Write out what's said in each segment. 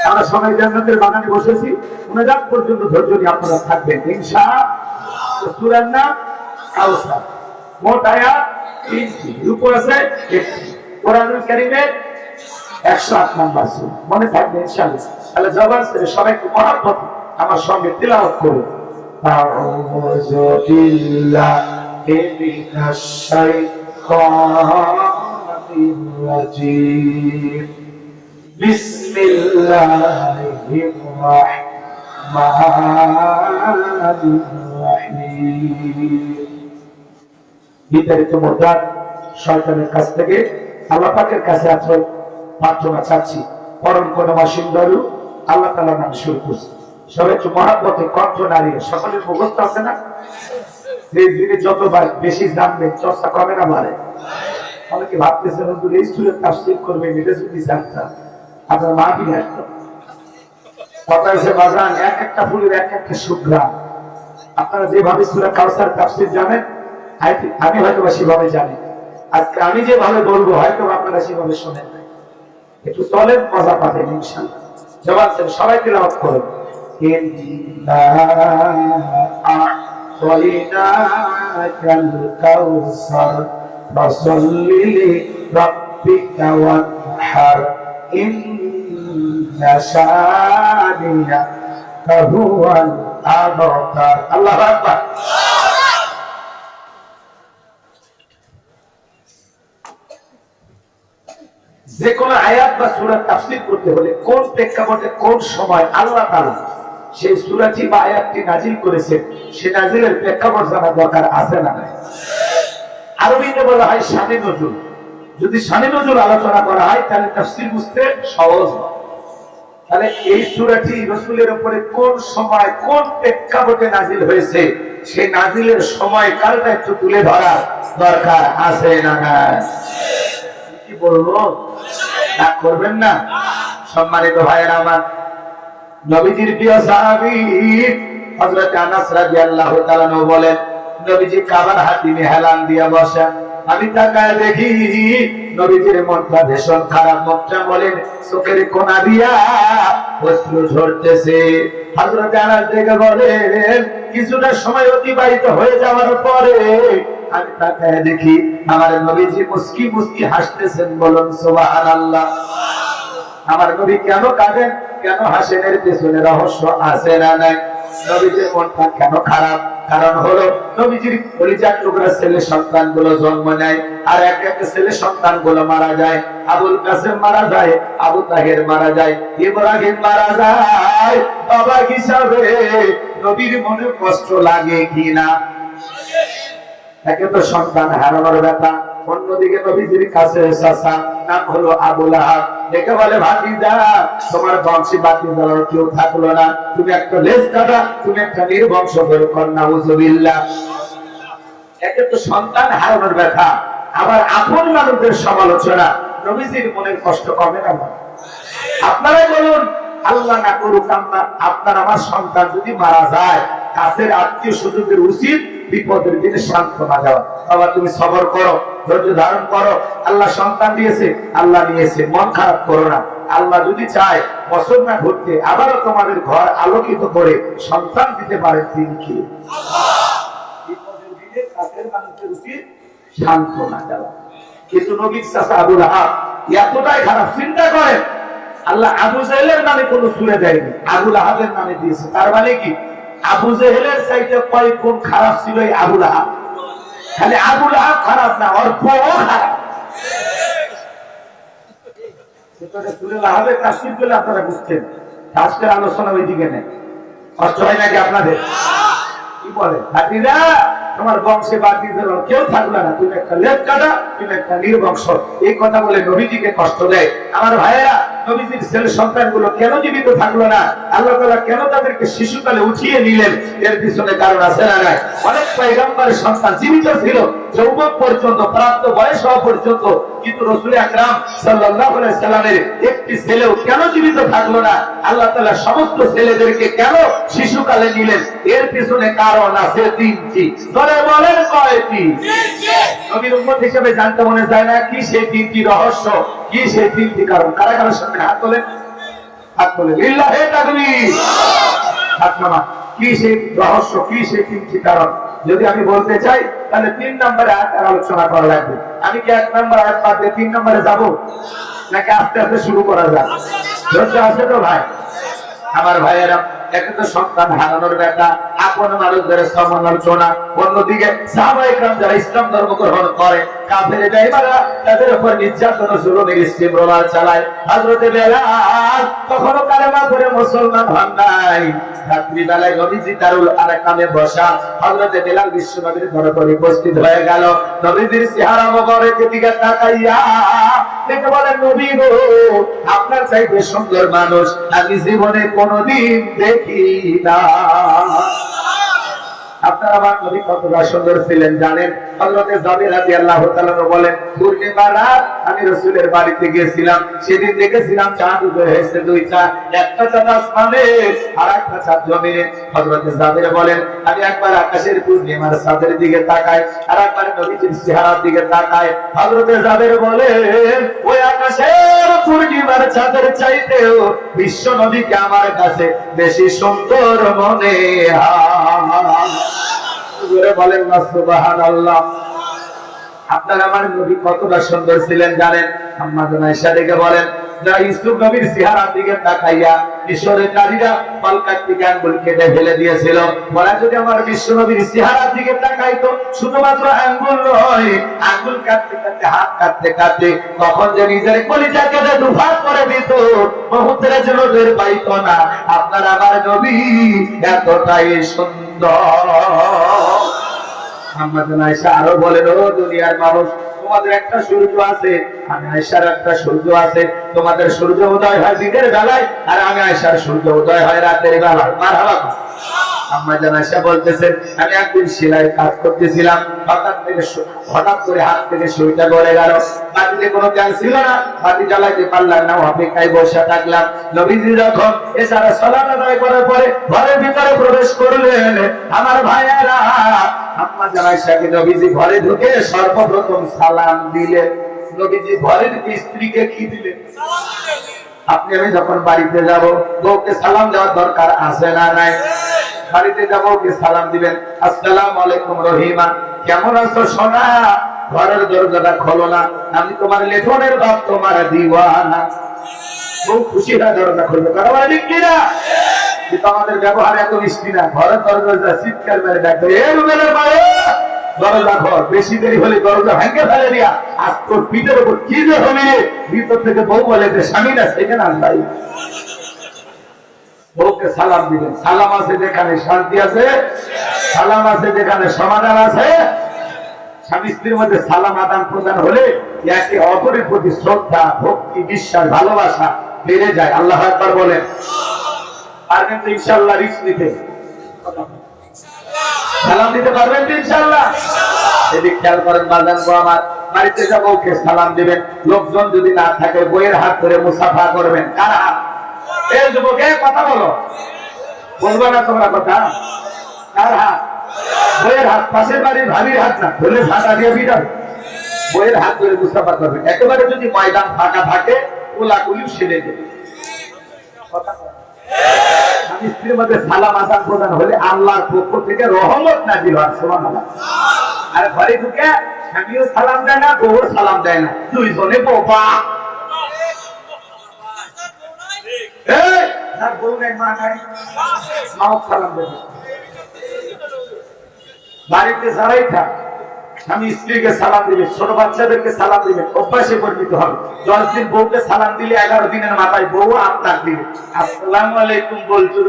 আমরা সবাই জান্নাতের বাগানে বসেছি, মুনাজাত পর্যন্ত ধৈর্য নিয়ে আপনারা থাকবেন ইনশাআল্লাহ। সূরার নাম কাউসার, মোট আয়াত 3টি, রুকু আছে 1টি। কোরআনুল কারীমের 108 নম্বর সূরা, মনে থাকবে ইনশাআল্লাহ। তাহলে জবান ছেড়ে সবাই একটু মহব্বত আমার সঙ্গে তিলাওয়াত করুন। আউযু বিল্লাহি মিনাশ শাইতানির রাজীম। বিসমিল্লাহির রাহমানির রাহিম। বিতাড়িত মুরতাদ শয়তানের কাছ থেকে আল্লাহ পাকের কাছে আশ্রয় প্রার্থনা চাচ্ছি। পরম করুণাময় দয়ালু আল্লাহ তাআলার নামে শুরু করছি। সবাই একটু মহব্বতে কণ্ঠ নাড়িয়ে, সকলের মুখস্থ আছে না? যে যিনি যতবার বেশি জানবেন চর্চা কমে না বাড়ে। অনেকে ভাবতেছেন হুজুর এই সূরার তাফসীর করবেন, এটা যদি জানতাম আপনার মাহফিলে আসতাম। কথা হচ্ছে বাজান, এক একটা ফুলের এক একটা সুঘ্রাণ। আপনারা যেভাবে সূরা কাউসার তাফসীর জানেন, আমি হয়তো বা সেভাবে জানি। আজকে আমি যেভাবে বলবো হয়তো আপনারা সেভাবে শোনেন নাই। একটু চলেন, মজা পাবেন ইনশাআল্লাহ। জবান ছেড়ে সবাই তিলাওয়াত করুন। আ'তাইনাকাল কাউসার ফাসাল্লি লিরাব্বিকা ওয়ানহার ইন্না শানিআকা হুয়াল আবতার। আল্লাহু আকবার। যে কোন আয়াত বা সূরা তাফসীর করতে হলে কোন প্রেক্ষাপটে কোন সময় আল্লাহ তাআলা সেই সূরাটি বা আয়াতটি নাজিল করেছেন, সে নাজিলের প্রেক্ষাপট জানা দরকার আছে না নাই? আরবিতে বলা হয় শানে নজুল। যদি শানে নজুল আলোচনা করা হয় তাহলে তাফসীর বুঝতে সহজ হয়। তাহলে এই সূরাটি রাসূলের উপরে কোন সময় কোন প্রেক্ষাপটে নাজিল হয়েছে, সেই নাজিলের সময় কালটা একটু তুলে ধরা দরকার আছে না নাই? কি বলবো, রাগ করবেন না? সম্মানিত ভাইয়েরা আমার, নবীজির প্রিয় সাহাবী হযরত আনাস রাদিয়াল্লাহু তাআলা আনহু বলেন, নবীজি কাবার হাতিমে হেলান দিয়ে বসেন। আমি তাকায় দেখি নবীজির মনটা ভীষণ খারাপ। মনটা বলেন চোখের কোনা দিয়া অশ্রু ঝরতেছে। হযরত আনাস দেখে বলেন, কিছুটা সময় অতিবাহিত হয়ে যাওয়ার পরে আমি তাকায় দেখি আমার নবীজি মুস্কি মুস্কি হাসতেছেন। বলুন সুবহানাল্লাহ। আমার নবী কেন কাঁদেন, কেন হাসেন, এর পেছনে রহস্য আছে না নাই? নবীজির মনটা কেন খারাপ? কারণ হলো নবীজির কলিজার টুকরা ছেলে সন্তানগুলো জন্ম নেয়, আর এক এক ছেলে সন্তানগুলো মারা যায়। আবুল কাসেম মারা যায়, আবু তাহের মারা যায়, ইব্রাহিম মারা যায়। বাবা হিসাবে নবীর মনে কষ্ট লাগে কিনা? একে তো সন্তান হারানোর ব্যথা, অন্যদিকে নবীজির কাছে চাচা নাম হলো আবু লাহাব দেখে বলে, ভাতিজা তোমার বংশী ভাতিজার কেউ থাকলো না, তুমি একটা লেজ কাটা, তুমি একটা নির্বংশ বের কর। নাউযুবিল্লাহ। একে তো সন্তান হারানোর ব্যথা, আবার আপন মানুষদের সমালোচনা। নবীজির মনের কষ্ট কমে না? আপনারাই বলুন, আল্লাহ না করুক আপনার আমার সন্তান যদি মারা যায়, কাছের আত্মীয় স্বজনদের উচিত বিপদের দিনে সান্ত্বনা দেওয়া। বাবা তুমি সবর করো, ধৈর্য ধারণ করো, আল্লাহ সন্তান দিয়েছে, আল্লাহ নিয়েছে, মন খারাপ করো না। আল্লাহ যদি চায় বছর না ঘুরতে আবারও তোমাদের ঘর আলোকিত করে সন্তান দিতে পারেন তিনি কি? বিপদের দিনে কাছের মানুষদের উচিত সান্ত্বনা দেওয়া। কিন্তু নবীর চাচা আবু লাহাব এতটাই খারাপ, চিন্তা করেন আল্লাহ আবু জাহেলের নামে কোনো সূরা দেয়নি, আবু লাহাবের নামে দিয়েছে। তার মানে কি আবু জাহেলের চাইতে কয় গুণ খারাপ ছিল এই আবু লাহাব। খালি আবু লাহাব খারাপ না, ওর বউ খারাপ। সূরা লাহাবের তাফসীর করলে আপনারা বুঝতেন। আজকের আলোচনা ওইদিকে নেই। কষ্ট হয় নাকি আপনাদের? কি বলে, ভাতিজা তোমার বংশে বাতিজার কেউ থাকলো না, তুমি একটা লেজ কাটা, তুমি একটা নির্বংশ। এই কথা বলে নবীজিকে কষ্ট দেয়। আমার ভাইয়েরা, নবীজির ছেলে সন্তানগুলো কেন জীবিত থাকলো না? আল্লাহ তাআলা কেন তাদেরকে শিশুকালে উঠিয়ে নিলেন? এর পিছনে কারণ আছে না নাই? অনেক পয়গম্বরের সন্তান জীবিত ছিল যৌবন পর্যন্ত, প্রাপ্ত বয়স হওয়া পর্যন্ত, কিন্তু রাসূল আকরাম সাল্লাল্লাহু আলাইহি সাল্লামের একটি ছেলেও কেন জীবিত থাকলো না? আল্লাহ তাআলা সমস্ত ছেলেদেরকে কেন শিশুকালে নিলেন? এর পিছনে কারণ আছে তিনটি। ধরে বলেন কয়টি? নবীর উম্মত হিসেবে জানতে মনে যায় না কি সেই তিনটি রহস্য, কি সেই তিনটি কারণ? কারা কারা সামনে হাত তোলেন। হাত বলে লিল্লাহে তাকবীর। হাত নামা। কি সেই রহস্য, কি সেই তিনটি কারণ? যদি আমি বলতে চাই তাহলে 3 নম্বরে আয়াতের আলোচনা করা লাগবে। আমি কি 1 নম্বর আয়াত বাদ দিয়ে 3 নম্বরে যাব, নাকি আস্তে আস্তে শুরু করা যায়? ধৈর্য আছে তো ভাই? আমার ভাইয়েরা, একটা তো সন্তান হারানোর ব্যাপার, আপন মানুষদের সমালোচনা, অন্যদিকে সাহাবায়ে কেরাম যারা ইসলাম ধর্ম গ্রহণ করে, কাফের বেঈমানরা তাদের উপর নির্যাতন ও জুলুমের স্টিমরোলার চালায়। হযরত বেলাল কখনো কালেমা পড়ে মুসলমান হন নাই। রাত্রিবেলায় নবীজি দারুল আরকামে বসা, হযরত বেলাল বিশ্বনবীর দরবারে উপস্থিত হয়ে গেল। নবীজির চেহারা মোবারকের দিকে তাকাইয়া দেখে বলেন, নবী গো, আপনার চাইতে সুন্দর মানুষ আমি জীবনে কোনদিন দেখি না। আপনার আমার নবী কতটা সুন্দর ছিলেন জানেন? হযরতে জাবের রাদিয়াল্লাহু তাআলা বলেন, পূর্ণিমা রাত আমি রাসূলের বাড়িতে গিয়েছিলাম, সেদিন দেখেছিলাম চাঁদ উদয় হয়েছে দুইটা, একটা চাঁদ আসমানে আর একটা চাঁদ জমিনে। হযরতে জাবের বলেন, আমি একবার আকাশের পূর্ণিমার চাঁদের দিকে তাকাই, আর একবার নবীজির চেহারার দিকে তাকাই। হযরতে জাবের বলেন, ওই আকাশের পূর্ণিমার চাঁদের চাইতেও বিশ্ব নবীকে আমার কাছে বেশি সুন্দর মনে হয়। বলেন না সুবহানাল্লাহ। আপনার আমার নবী কতটা সুন্দর ছিলেন জানেন? আম্মা জান আয়েশা দেখে বলেন, ইউসুফ নবীর চেহারার দিকে তাকাইয়া মিশরের নারীরা পালকার থেকে আঙ্গুল কেটে ফেলে দিয়েছিল। বলা যদি আমার বিশ্ব নবীর চেহারার দিকে তাকাইতো, শুধুমাত্র আঙ্গুল নয়, আঙ্গুল কাটতে কাটতে, হাত কাটতে কাটতে তখন যে নিজের কলিজা কেটে দুভাগ করে দিত, মুহূর্তের জন্য টের পাইতো না। আপনার আমার নবী এতটাই সুন্দর। আম্মা জান আয়েশা আরো বলেন, ও দুনিয়ার মানুষ, তোমাদের একটা সূর্য আছে, আমি আয়েশার একটা সূর্য আছে। তোমাদের সূর্য উদয় হয় দিনের বেলায়, আর আমি আয়েশার সূর্য উদয় হয় রাতের বেলায়। মারহাবা। আম্মা জান আয়েশা বলতেছেন, আমি একদিন সেলাই কাজ করতেছিলাম, হঠাৎ করে হাত থেকে সুইটা গলে গেল। বাড়িতে কোনো গ্যাস ছিল না, বাতি জ্বালাইতে পারলাম না, অপেক্ষায় বসে থাকলাম। নবীজি যখন এছাড়া সালাত আদায় করার পরে ঘরের ভিতরে প্রবেশ করলেন, আমার ভাইয়েরা, আম্মা জান আয়েশাকে নবীজি ঘরে ঢুকে সর্বপ্রথম সালাম দিলেন। নবীজি ঘরের স্ত্রীকে কি দিলেন? আপনি আমি যখন বাড়িতে যাব, বউকে সালাম দেওয়ার দরকার আছে না নাই? বাড়িতে যাব, ওকে সালাম দিবেন, আসসালামু আলাইকুম রহিমা, কেমন আছো সোনা? ঘরের দরজাটা খোলো না, আমি তোমার লেঠনের বাপ, তোমার দিওয়ানা। খুব খুশি হয় দরজা খুলবে, কারণ ঠিক কিনা? কিন্তু আমাদের ব্যবহার এত মিষ্টি না। ঘরের দরজা চিৎকার মেরে ডাকবে, এ রুমের বাইরে দরজা ঘর, বেশি দেরি হলে দরজা ভেঙে ফেলে দিয়া, আর তোর পিঠের উপর কি যে হলি। ভিতর থেকে বউ বলে যে স্বামী না সেখানে আসবাই। বউকে সালাম দিবেন। সালাম আছে যেখানে শান্তি আছে, সালাম আছে যেখানে সমাধান আছে। স্বামী স্ত্রীর মধ্যে সালাম আদান প্রদান হলে একে অপরের প্রতি শ্রদ্ধা, ভক্তি, বিশ্বাস, ভালোবাসা বেড়ে যায়। আল্লাহু আকবার বলেন। পারবেন তো ইনশাআল্লাহ? রিস্ক নিতে সালাম দিতে পারবেন তো ইনশাআল্লাহ? এদিক খেয়াল করেন বাজান গো আমার, বাড়িতে যাব, ওকে সালাম দিবেন। লোকজন যদি না থাকে, বইয়ের হাত ধরে মুসাফা করবেন। কার হাত? এই যুবকে কথা বলো, বলবো না তোমরা কথা? কার হাত? বইয়ের হাত। পাশের বাড়ির ভাবির হাত না ধরে ফাঁকা দিয়ে বিদায়, বইয়ের হাত ধরে মুসাফা করবেন। একেবারে যদি ময়দান ফাঁকা থাকে, কোলাকুলি সেরে দেবে। স্বামী স্ত্রীর মধ্যে সালাম আদান প্রদান হলে আল্লাহর পক্ষ থেকে রহমত নাজিল হয়। সুবহানাল্লাহ। আর ঘরে ঢুকে স্বামীও সালাম দেয় না, বউও সালাম দেয় না, দুইজনে বোবা। যার বউ নাই, মা নাই, মাও সালাম দেবে। বাড়িতে যারাই থাক, স্বামী স্ত্রীকে সালাম দিবে, ছোট বাচ্চাদেরকে সালাম দিবে, অভ্যাসে পরিণত হবে। 10 দিন বউকে সালাম দিলে 11 দিনের মাথায় বউ আপনার দিবে, আসসালামু আলাইকুম বলছো।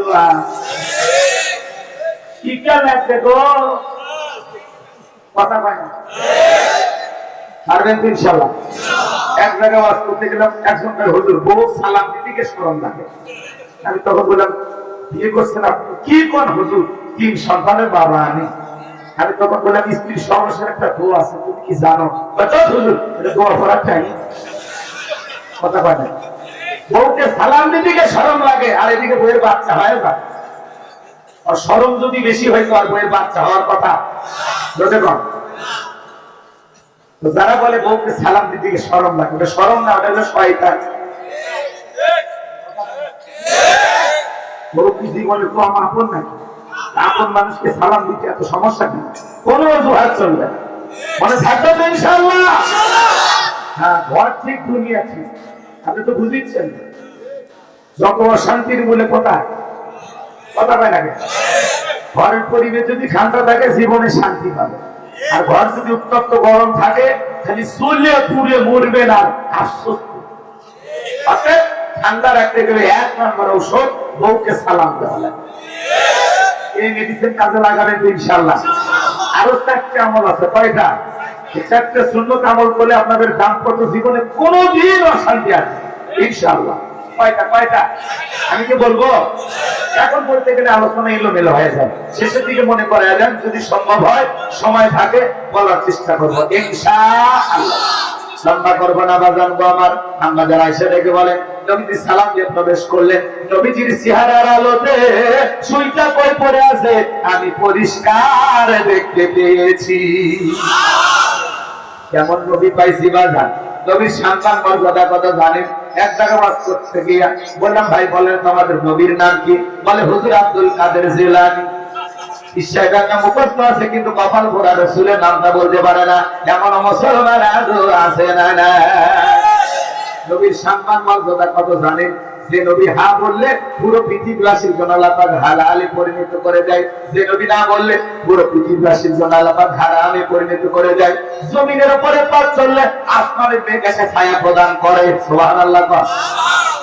কি কেন লাগছে গো? কথা পায় না। পারবেন তো ইনশাআল্লাহ? এক জায়গায় ওয়াজ করতে গেলাম, একজনকার হুজুর বউ সালাম দিতে শরম লাগে। আমি তখন বললাম, বিয়ে করছেন আপনি? কি কোন হুজুর? 3 সন্তানের বাবা আমি। আমি তখন বললাম, স্ত্রীর সমস্যার একটা দোয়া আছে, তুমি কি জানো? দোয়া করার চাই। কথা পায় না। বউকে সালাম দিতে শরম লাগে, আর এদিকে বইয়ের বাচ্চা হয় না। আর শরম যদি বেশি হয়তো আর বইয়ের বাচ্চা হওয়ার কথা যদি কম। যারা বলে বউকে সালাম দিতে শরম লাগে, ওটা শরম না, ওটা হলো শয়তান। মুরব্বী জীবনে তো আমার আপন নাকি? আপন মানুষকে সালাম দিতে এত সমস্যা কি? কোন অজুহাত চলবে না, মনে থাকবে তো ইনশাআল্লাহ। হ্যাঁ, ঘর ঠিক দুনিয়া ঠিক, আপনি তো বুঝিচ্ছেন। যত অশান্তির মূলে কোথায় কথা পায় না, ঘরের পরিবেশ যদি ঠান্ডা থাকে জীবনে শান্তি পাবে, আর ঘর যদি উত্তপ্ত গরম থাকে খালি চুলে পুড়ে মরবে না আশ্বাস। অতএব ঠান্ডা রাখতে গেলে 1 নম্বর ঔষধ বউকে সালাম দেওয়া লাগে। এই মেডিসিন কাজে লাগাবেন তো ইনশাআল্লাহ। আরো 4টা আমল আছে। কয়টা? 4টা সুন্নত আমল করলে আপনাদের দাম্পত্য জীবনে কোনোদিন অশান্তি আসবে ইনশাআল্লাহ। কয়টা আমি কি বলবো? এখন বলতে গেলে আলোচনা এলোমেলো হয়ে যায়, শেষের দিকে মনে করে যান, যদি সম্ভব হয় সময় থাকে বলার চেষ্টা করবো ইনশাআল্লাহ। লম্বা করবো না বা জানবো। আমার আম্মা যারা এসে দেখে বলে নবীজি সালাম দিয়ে প্রবেশ করলেন, নবীজির চেহারার আলোতে সুইটা কই পড়ে আছে আমি পরিষ্কার দেখতে পেয়েছি। কেমন নবী পাইছি বাজান, নবীর সন্তান মর্যাদা কথা জানেন। এক জায়গা বাস করতে গিয়া বললাম, ভাই বলেন তোমাদের নবীর নাম কি? বলে হুজুর আব্দুল কাদের জিলানী। মুখস্থ আছে কিন্তু কপাল ভরা রসুলের নামটা বলতে পারে না, এমন মুসলমান আজও আছে না। নবীর সম্মান মর্যাদা কত জানেন? যে নবী হা বললে পুরো পৃথিবীবাসীর জন্য আল্লাহ পাক হালালে পরিণত করে দেয়, যে নবী না বললে পুরো পৃথিবীবাসীর জন্য আল্লাহ পাক হারামে পরিণত করে দেয়। জমিনের উপরে পথ চললে আসমানের মেঘ এসে ছায়া প্রদান করে। সুবহানাল্লাহ।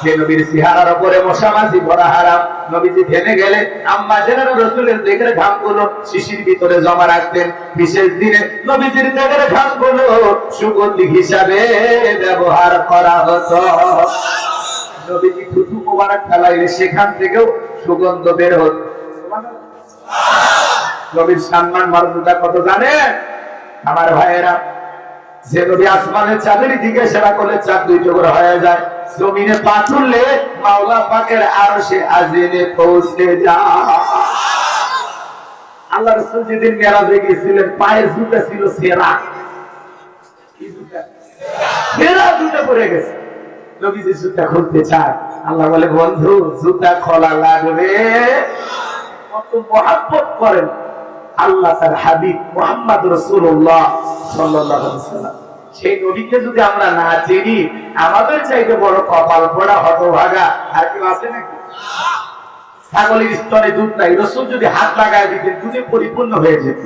যে নবীর চেহারার উপরে মশামাছি ভরা হারাম, নবীজি থেমে গেলে আম্মা জানেন রাসূলের দেহের ঘামগুলো শিশির ভিতরে জমা রাখতেন। বিশেষ দিনে নবীজির দেহের ঘামগুলো সুগন্ধি হিসাবে ব্যবহার করা হতো। নবীজি থুতু মোবারক ফেলাইলে সেখান থেকেও সুগন্ধ বের হতো। নবীর সম্মান মর্যাদা কত জানেন আমার ভাইয়েরা? যে নবী আসমানের চাঁদের দিকে সেবা করলে চাঁদ 2 টুকরো হয়ে যায়, জমিনে পা তুললে মাওলা পাকের আরশে আজিমে পৌঁছে যায়। আল্লাহ রাসূল যেদিন মেরাজে গিয়েছিলেন পায়ের জুতা ছিল সেরা, কি জুতা? সেরা জুতা পরে গেছে। নবীজি জুতা খুলতে চায়, আল্লাহ বলে বন্ধু জুতা খোলা লাগবে। কত মহব্বত করেন আল্লাহ তার হাবিব মুহাম্মদ রাসূলুল্লাহ সাল্লাল্লাহু আলাইহি ওয়াসাল্লাম। সেই নবীকে যদি আমরা না চিনি, আমাদের চাইতে বড় কপাল পোড়া হতভাগা আর কেউ আছে নাকি? ছাগলের স্তনে দুধ নাই, রাসূল যদি হাত লাগায় দিতেন দুধে পরিপূর্ণ হয়ে যেত।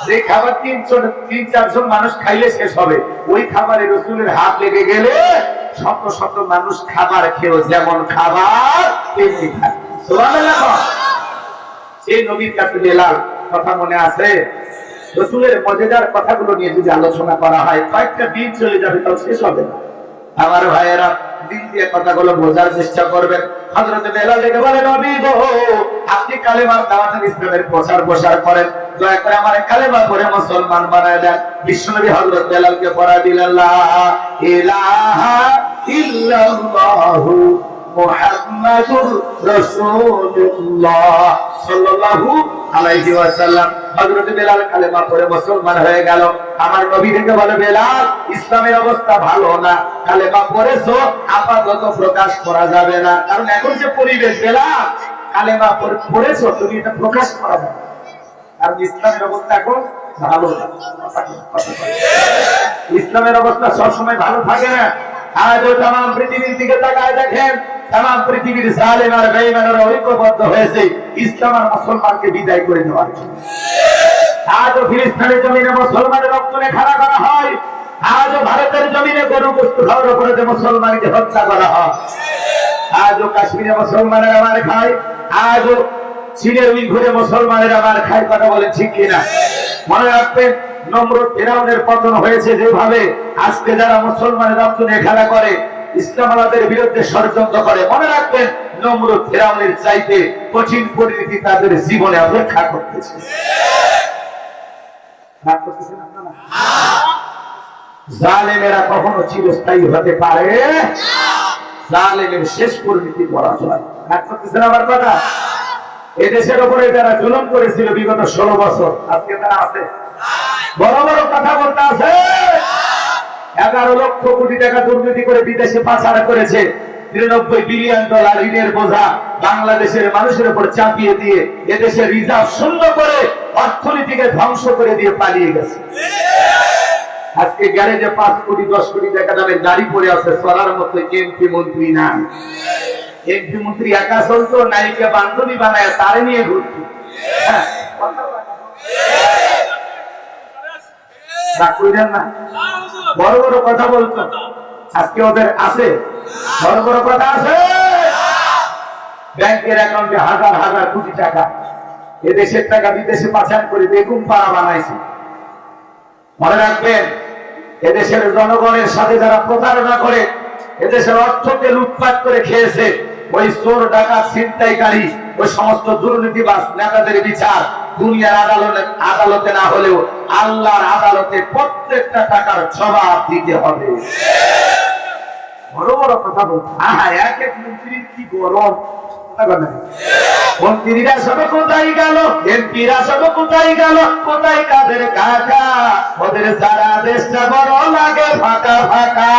যে খাবার 3-4 জন মানুষ খাইলে শেষ হবে, ওই খাবারে রাসূলের হাত লেগে গেলে শত শত মানুষ খাবার খেয়েও যেমন খাবার তেমনি খায়। সুবহানাল্লাহ। সেই নবীর কাছে বেলাল, কথা মনে আছে? রাসূলের মর্যাদার কথাগুলো নিয়ে যদি আলোচনা করা হয় কয়েকটা দিন চলে যাবে, তাও শেষ হবে না। আমার ভাইয়েরা দিন দিয়ে কথাগুলো বোঝার চেষ্টা করবেন। হযরত বেলাল ডেকে বলে, নবী গো আপনি কালেমার দাওয়াত ইসলামের প্রচার করেন, দয়া করে আমার কালেমা পড়ে মুসলমান বানায় দেন। বিশ্বনবী হযরত বেলালকে পড়া দিলেন, লা ইলাহা ইল্লাল্লাহু মুহাম্মাদুর রাসূলুল্লাহ সাল্লাল্লাহু আলাইহি ওয়াসাল্লাম। হযরত বেলাল কালেমা পড়ে মুসলমান হয়ে গেল। আমার নবী থেকে বলে, বেলাল ইসলামের অবস্থা ভালো না, কালেমা পড়েছো আপাতত প্রকাশ করা যাবে না, কারণ এখন যে পরিবেশ, বেলাল কালেমা পড়েছো তুমি এটা প্রকাশ করা যাবে না, কারণ ইসলামের অবস্থা এখন ভালো না। ইসলামের অবস্থা সবসময় ভালো থাকে না। আজও তাম পৃথিবীর দিকে তাকায় দেখেন, তাম পৃথিবীর জালেম আর বেঈমানরা ঐক্যবদ্ধ হয়েছে ইসলাম আর মুসলমানকে বিদায় করে দেওয়ার জন্য। আজও ফিলিস্তিনের জমিনে মুসলমানের রক্ত খাড়া করা হয়, আজও ভারতের জমিনে গরু গোশত খাওয়ার উপরে মুসলমানকে হত্যা করা হয়, আজও কাশ্মীরে মুসলমানেরা মার খায়, আজও চীনের উইঘুরে মুসলমানেরা মার খায়। কথা বলেন ঠিক কিনা? মনে রাখবেন, নমরুদ ফিরাউনের পতন হয়েছে যেভাবে, আজকে যারা মুসলমানের রক্ত নিয়ে খেলা করে, ইসলামাবাদের বিরুদ্ধে ষড়যন্ত্র করে, মনে রাখবেন নমরুদ ফিরাউনের চাইতে কঠিন পরিণতি তাদের জীবনে অপেক্ষা করতেছে। জালেমেরা কখনো চিরস্থায়ী হতে পারে, জালেমের শেষ পরিণতি পরাজয়। করতেছেন আমার কথা? এদেশের উপরে যারা জুলুম করেছিল বিগত 16 বছর, আজকে তারা আছে? বড় বড় কথা বলতে আছে। 11 লক্ষ কোটি টাকা দুর্নীতি করে বিদেশে পাচার করেছে, $93 বিলিয়ন ঋণের বোঝা বাংলাদেশের মানুষের উপর চাপিয়ে দিয়ে এদেশের রিজার্ভ শূন্য করে অর্থনীতিকে ধ্বংস করে দিয়ে পালিয়ে গেছে। আজকে গ্যারেজে 5 কোটি 10 কোটি টাকা দামের গাড়ি পড়ে আছে, চলার মতো এমপি মন্ত্রী নাই। এমপি মন্ত্রী একা চলতো, নায়িকা বান্ধবী বানায় তারে নিয়ে ঘুরতো। হ্যাঁ, না বড় বড় কথা বলতো, আজকে ওদের আছে বড় বড় কথা আছে। ব্যাংকের অ্যাকাউন্টে হাজার হাজার কোটি টাকা, এদেশের টাকা বিদেশে পাচার করে বেগুন পাড়া বানাইছে। মনে রাখবেন, এদেশের জনগণের সাথে যারা প্রতারণা করে এদেশের অর্থকে লুটপাট করে খেয়েছে, ওই চোর ডাকাত ছিনতাইকারী ওই সমস্ত দুর্নীতিবাজ নেতাদের বিচার দুনিয়ার আদালতে না হলেও আল্লাহর আদালতে প্রত্যেকটা টাকার জবাব দিতে হবে। বড় বড় কথা বলছে, এক এক মন্ত্রীর কি গরম। মন্ত্রীরা সব কোথায় গেল, এমপিরা সব কোথায় গেল, কোথায় কাদের কাকা, ওদের সারা দেশটা বড় লাগে ফাঁকা ফাঁকা।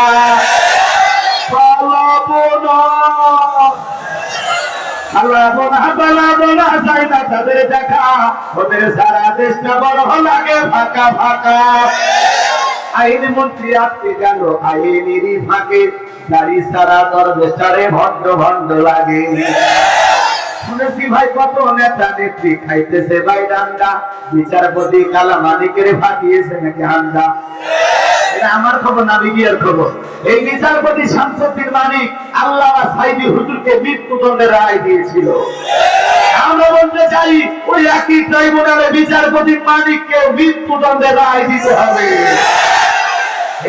তাদের দেখা ওদের সারা দেশটা বড় লাগে ফাঁকা ফাঁকা। আইন মন্ত্রী আজকে গেল আইনেরই ফাঁকে, গাড়ি সারা দরবেশারে ভণ্ড ভণ্ড লাগে। শুনেছি ভাই কত নেতা নেত্রী খাইতেছে ভাই ডান্ডা, বিচারপতি কালা মানিকের ফাটিয়েছে নাকি হান্ডা। এটা আমার খবর না, মিডিয়ার খবর। এই বিচারপতি শামসুদ্দিন মানিক আল্লামা সাইদি হুজুরকে মৃত্যুদণ্ডের রায় দিয়েছিল। আমরা বলতে চাই ওই একই ট্রাইব্যুনালে বিচারপতি মানিককে মৃত্যুদণ্ডের রায় দিতে হবে।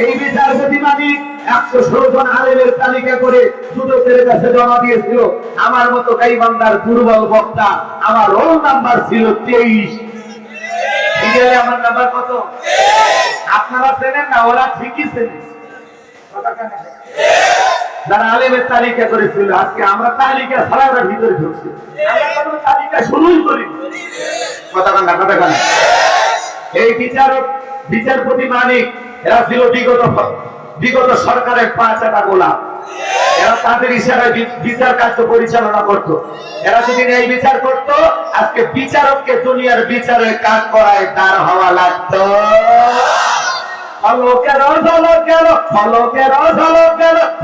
এই বিচারপতি মানিক 116 জন আলেমের তালিকা করে দুদকের কাছে জমা দিয়েছিল। আমার মতো গাইবান্ধার দুর্বল বক্তা, আমার রোল নাম্বার ছিল 23। আমার নাম্বার কত আপনারা চেনেন না, ওরা ঠিকই চেনেন। যারা আলেমের তালিকা করেছিল, আজকে আমরা তালিকা ছাড়া ভিতরে ঢুকছি, তালিকা শুরুই করি কথা কান্না কথা কান্না। এই বিচারপতি মানিক এরা ছিল বিগত সরকারের 5 গোলাম। এরা তাদের ইশারায় বিচার কার্য পরিচালনা করত। এরা যদি ন্যায় বিচার করত, আজকে বিচারককে দুনিয়ার বিচারের কাজ করায় দাঁড় হওয়া লাগতো।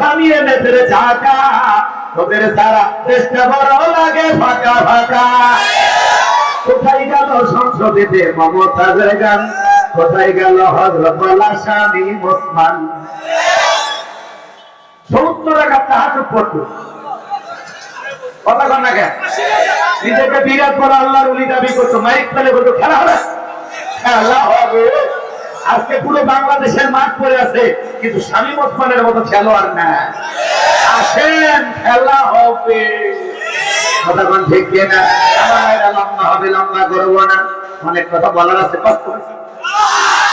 থামিয়ে নেতের ঝাঁকা, তোদের সারা চেষ্টা বড় লাগে ফাঁকা ফাঁকা। কোথায় গেল সংসদেতে মমতাজের গান, কোথায় গেল হযরত স্বামী ওসমান। 70 টাকা তাহাজ্জুদ পড়তো, কথা কন না কেন? নিজেকে বিরাট বড় আল্লাহর ওলি দাবি করতো, মাইক ফেলে বলতো খেলা হবে, খেলা হবে। আজকে পুরো বাংলাদেশের মাঠ পড়ে আছে, কিন্তু স্বামী ওসমানের মতো খেলোয়াড় না। আসেন খেলা হবে, কথা কন ঠিক কিনা? আমার লম্বা হবে, লম্বা করবো না, অনেক কথা বলার আছে, কষ্ট হয়েছে,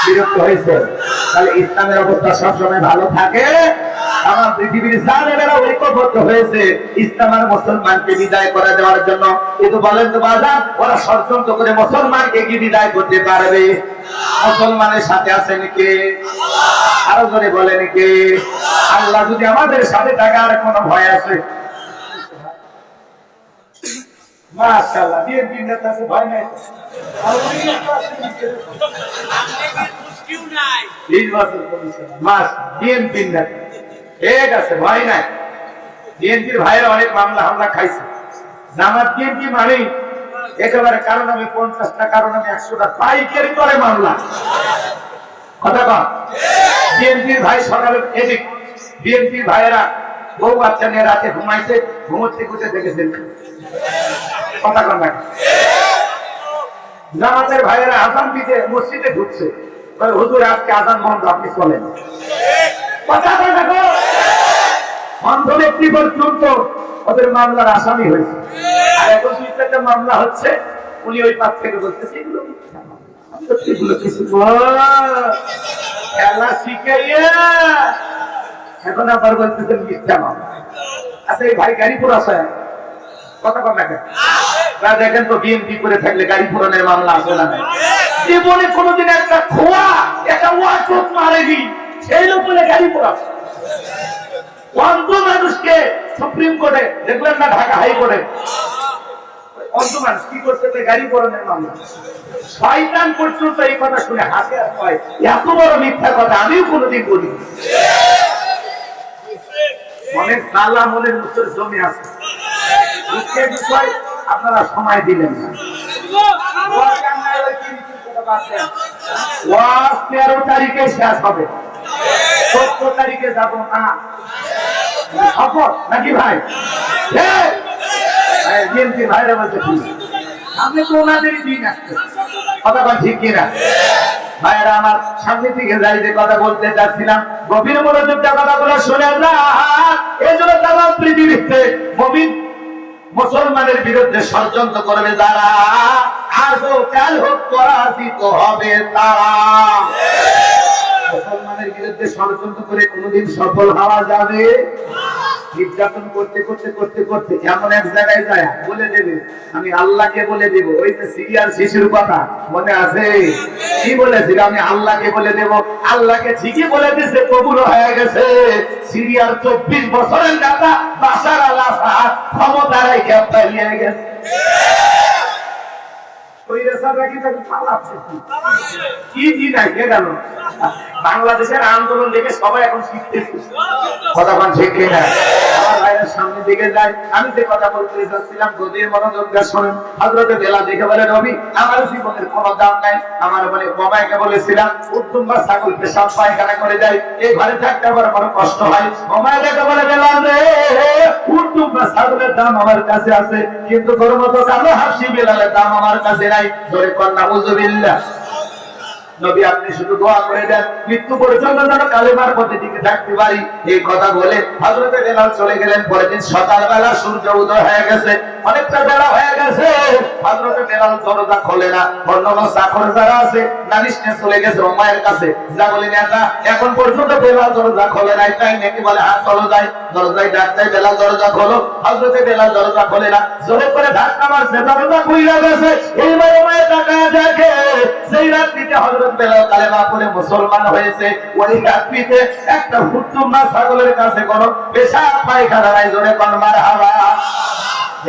বিরক্ত হয়েছে। তাহলে ইসলামের অবস্থা সবসময় ভালো থাকে। আমার পৃথিবীর জালেমেরা ঐক্যবদ্ধ হয়েছে ইসলাম আর মুসলমানকে বিদায় করে দেওয়ার জন্য। কিন্তু বলেন তো বাজার, ওরা ষড়যন্ত্র করে মুসলমানকে কি বিদায় করতে পারবে? মুসলমানের সাথে আছেন কে? আরো জোরে বলেন কে? আল্লাহ যদি আমাদের সাথে থাকে, আর কোনো ভয় আছে? মাশাআল্লাহ, বিএনপি নেতাকে ভয় নাই। ঠিক আছে, ভয় নাই। বিএনপির ভাইয়েরা অনেক মামলা হামলা খাইছে। জামাত বিএনপি মানে একেবারে কারণ আমি 50টা, কারণ আমি 100টা পাইকারি করে মামলা। কথা কন, বিএনপির ভাই সকালে এদিক, বিএনপির ভাইয়েরা বউ বাচ্চা নিয়ে রাতে ঘুমাইছে, ঘুমোতে ঘুরতে দেখেছেন। কথা কন না। জামাতের ভাইয়েরা আজান দিতে মসজিদে ঢুকছে, হুজুর আজকে আজান বন্ধ, আপনি চলেন। কথা কন না। অন্ধ ব্যক্তি পর্যন্ত ওদের মামলার আসামি হয়েছে। আর এখন 2-4টা মামলা হচ্ছে, উনি ওই পাশ থেকে বলতেছে এগুলো কিছু খেলা শিখাইয়া এখন আবার বলতেছেন মিথ্যা মামলা। আচ্ছা, এই ভাই গাড়ি পোড়াছে, কথা কন না কেন? দেখেন তো, বিএনপি করে থাকলে গাড়ি পোড়ানোর মামলা আসে না? জীবনে কোনোদিন একটা খোয়া একটা ওয়াচক মারেনি, সেই লোক বলে গাড়ি পোড়াচ্ছে। অন্ধ মানুষকে সুপ্রিম কোর্টে দেখলেন না, ঢাকা হাইকোর্টে অন্তমান কি করতে গাড়ি পরনের মামলা। শয়তান পর্যন্ত এই কথা শুনে হাসে আর কয় এত বড় মিথ্যা কথা আমিও কোনোদিন বলি। অনেক সালা মনের উত্তর জমি আছে, আপনারা সময় দিলেন না। 13 তারিখে শেষ হবে, 14 তারিখে যাব না শপথ নাকি ভাই? ভাইরা বলছে সামনে তো ওনাদেরই দিন আসছে, কথা বল ঠিক কিনা? ভাইরা আমার সামনে থেকে যাই যে কথা বলতে চাচ্ছিলাম, গভীর মনোযোগটা কথাগুলো শুনে না। এই জন্য তামাম পৃথিবীতে মুমিন মুসলমানের বিরুদ্ধে ষড়যন্ত্র করবে যারা, আজও কাল হোক পরাজিত হবে তারা। মুসলমানের বিরুদ্ধে ষড়যন্ত্র করে কোনোদিন সফল হওয়া যাবে? নির্যাতন করতে করতে করতে করতে এমন এক জায়গায় যায় বলে দেবে আমি আল্লাহকে বলে দেব। ওই যে সিরিয়াল শিশুর কথা মনে আছে? কি বলেছিল? আমি আল্লাহকে বলে দেব। আল্লাহকে ঠিকই বলে দিয়েছে, কবুল হয়ে গেছে। সিরিয়ার 24 বছরের দাদা বাশার আল আসাদ ক্ষমতা রেখে পালিয়ে গেছে। বাংলাদেশের আন্দোলন দেখে সবাই এখন শিখতেছে, কথা বল ঠিক কিনা? আমার ভাইয়ের সামনে দিকে যায়, আমি যে কথা বলতে চাচ্ছিলাম গভীর মনোযোগ দিয়ে শোনেন। হযরতে বেলাল দেখে বলে নবী আমার জীবনের কোনো দাম নাই। আমার বলে বাবাকে বলেছিলাম উত্তম বা ছাগল পেশাব পায়খানা করে যায়, এই ঘরে থাকতে আমার বড় কষ্ট হয়। বাবাকে দেখে বলে বেলাল রে, উত্তম বা ছাগলের দাম আমার কাছে আছে, কিন্তু তোর মতো কালো হাসি বেলালের দাম আমার কাছে নাই। জোরে কর নাউযুবিল্লাহ। নবী আপনি শুধু দোয়া করে দেন মৃত্যু পর্যন্ত যেন কালেমার পথে টিকে থাকতে পারি। এই কথা বলে হযরতে বেলাল চলে গেলেন। পরের দিন সকালবেলা সূর্য উদয় হয়ে গেছে, অনেকটা বেলা হয়ে গেছে। হযরতে বেলাল দরজা খোলে না। অন্যান্য চাকর যারা আছে নালিশ নিয়ে চলে গেছে উমায়ের কাছে, যা বলে নেতা এখন পর্যন্ত বেলাল দরজা খোলে নাই, তাই নাকি বলে হ্যাঁ চলো যাই। দরজায় ডাক দেয় বেলাল দরজা খোলো। হযরতে বেলাল দরজা খোলে না, জোরে করে ধাক্কা মারছে, দরজা খুলে গেছে। এইবার উমায়ের তাকায় দেখে সেই রাত্রিতে হযরত বেলাল কালেমা পড়ে মুসলমান হয়েছে। ওই রাত্রিতে একটা হুট্টুমা ছাগলের কাছে কোনো পেশাব পায়খানা নাই। জোরে কোন মারহাবা।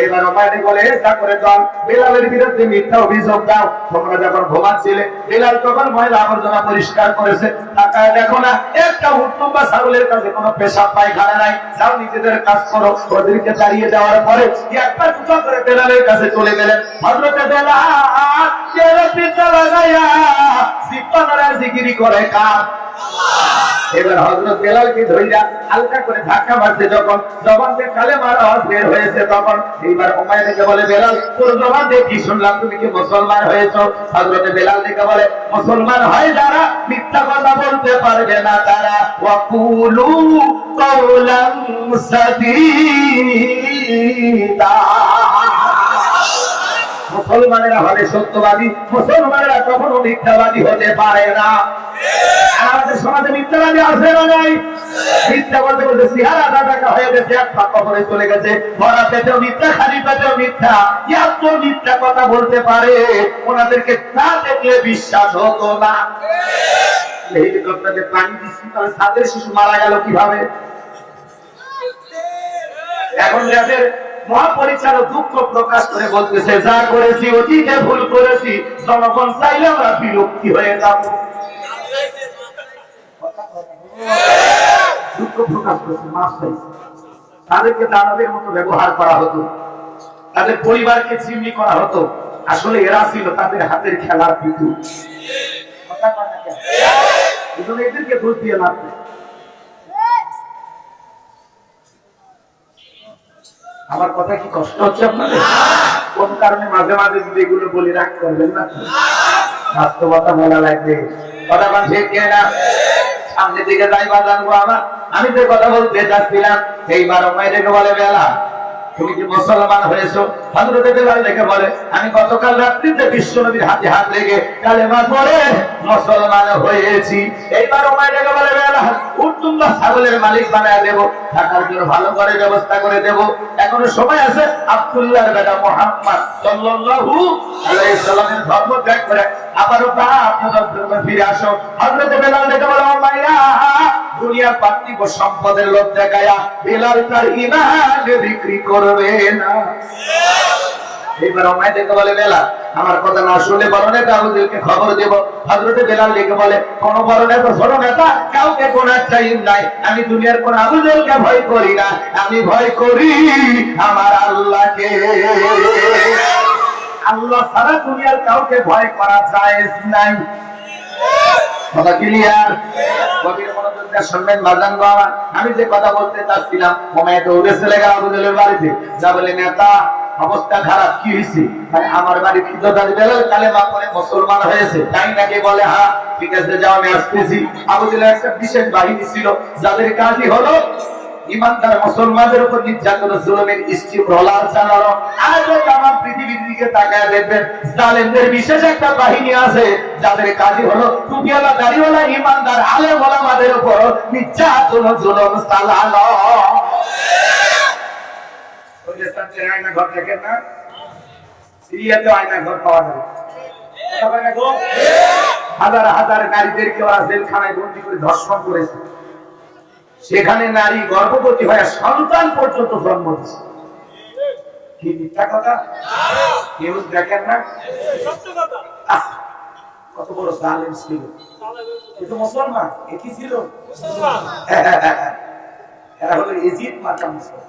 এবার ওমারে বলে এসা করে দল বেলালের বিরুদ্ধে মিথ্যা অভিযোগ দাও। তোমরা যখন ঘুমাচ্ছিলে বেলাল তখন ময়লা আবর্জনা পরিষ্কার করেছে, তাকায় দেখো না একটা হুট্টুমা ছাগলের কাছে কোনো পেশাব পায়খানা নাই। যাও নিজেদের কাজ করো। ওদেরকে তাড়িয়ে দেওয়ার পরে একটা টুকা করে বেলালের কাছে চলে গেলেন। হযরতে বেলাল চেহারা পিছা লাগায়া সিপানারা জিকিরি করে কার? এবার হযরত বেলালকে ধইরা হালকা করে ধাক্কা মারতে যখন জবান দিয়ে কালেমার আওয়াজ বের হয়েছে, তখন এইবার উমাইয়াকে বলে বেলাল তোর জবান দিয়ে কি শুনলাম, তুমি কি মুসলমান হয়েছো? হযরত বেলাল দেখে বলে মুসলমান হয় যারা মিথ্যা কথা বলতে পারবে না তারা। ওয়াকুলু কাওলান সাদীদা। মুসলমানেরা হলে সত্যবাদী, মুসলমানেরা কখনো মিথ্যাবাদী হতে পারে না। আমাদের সমাজে মিথ্যাবাদী আছে না নাই? মিথ্যা বলতে বলতে চেহারা টাকা হয়ে গেছে, এক পা কবরে চলে গেছে, ভরা পেটেও মিথ্যা, খালি পেটেও মিথ্যা। এত মিথ্যা কথা বলতে পারে, ওনাদেরকে না দেখলে বিশ্বাস হতো না। হেলিকপ্টারে পানি দিচ্ছি, তাহলে সাদের শিশু মারা গেল কিভাবে? এখন যাদের মহাপরিচালক দুঃখ প্রকাশ করে বলতেছে যা করেছি অতীতে ভুল করেছি, জনগণ চাইলে আমরা বিলুপ্তি হয়ে যাব। দুঃখ প্রকাশ করেছে, মাফ চাইছে। তাদেরকে দানবের মতো ব্যবহার করা হতো, তাদের পরিবারকে চিমনি করা হতো। আসলে এরা ছিল তাদের হাতের খেলার পিতু। এদেরকে দোষ দিয়ে লাভ নেই। আমার কথা কি কষ্ট হচ্ছে আপনাদের? কোন কারণে মাঝে মাঝে যদি এগুলো বলি রাগ করবেন না, বাস্তবতা বলা লাগবে। কথা বল ঠিক কিনা? সামনের দিকে যাইবা জানবো আমার। আমি যে কথা বলতে চাচ্ছিলাম, এইবার উমাইর দেখে বলে বেলাল তুমি কি মুসলমান হয়েছো? হযরতে বেলাল দেখে বলে আমি গতকাল রাত্রিতে বিশ্বনবীর হাতে হাত লেগে কালেমা পড়ে মুসলমান হয়েছি। এইবার উমাইর দেখে বলে বেলাল উত্তম ছাগলের মালিক বানায় দেব, থাকার জন্য ভালো করে ব্যবস্থা করে দেব। এখনো সময় আছে। আব্দুল্লাহর বেটা মুহাম্মদ সাল্লাল্লাহু আলাইহি সাল্লামের ধর্ম ত্যাগ করে আবারও ফিরে আসো। হযরত বেলাল ডেকে বলে, ও মাইয়া, দুনিয়ার পার্থিব সম্পদের লোভ দেখায়া বেলাল তার ঈমান বিক্রি করবে না। এবার ওমায় ডেকে বলে, বেলাল আমার কথা না শুনলে বড় নেতা আবুজেলকে খবর দেব। হযরতে বেলাল ডেকে বলে, কোন বড় নেতা ছোট নেতা কাউকে কোন টাইম নাই, আমি দুনিয়ার কোন আবুজেলকে ভয় করি না, আমি ভয় করি আমার আল্লাহকে। আল্লাহ ছাড়া দুনিয়ার কাউকে ভয় করা জায়েজ নাই। কথা ক্লিয়ার? গভীর মনোযোগ দিয়ে শুনবেন বাজান গো আমার। আমি যে কথা বলতে চাচ্ছিলাম, ওমায় দৌড়ে চলে গেল আবুজেলের বাড়িতে, যা বলে, নেতা অবস্থা খারাপ, কি হয়েছে? মানে আমার বাড়ি বেলাল কালেমা পড়ে মুসলমান হয়েছে, তাই নাকি? বলে, হ্যাঁ ঠিক আছে, যাও আমি আসতেছি। আবুজেলের একটা বিশেষ বাহিনী ছিল, যাদের কাজই হলো ইমানদার মুসলমানদের উপর নির্যাতন জুলুমের স্টিম রোলার চালানো। আজ তামাম পৃথিবীর দিকে তাকায় দেখবেন, জালেমদের বিশেষ একটা বাহিনী আছে, যাদের কাজই হলো টুপিওয়ালা দাড়িওয়ালা ইমানদার আলেম ওলামাদের উপর নির্যাতন জুলুম চালানো। ওই যে সাথে আয়না ঘর দেখেন না, সিরিয়াতে আয়না ঘর পাওয়া যায়, হাজার হাজার নারীদেরকে ওরা জেলখানায় বন্দী করে ধর্ষণ করেছে। সেখানে নারী গর্ভবতী হয়ে সন্তান পর্যন্ত জন্ম দিচ্ছে। কি মিথ্যা কথা? কেউ দেখেন না? কত বড় জালেম ছিল! কিন্তু মুসলমান একই ছিল, এরা হলো ইজিপ্ট মার্কা মুসলমান।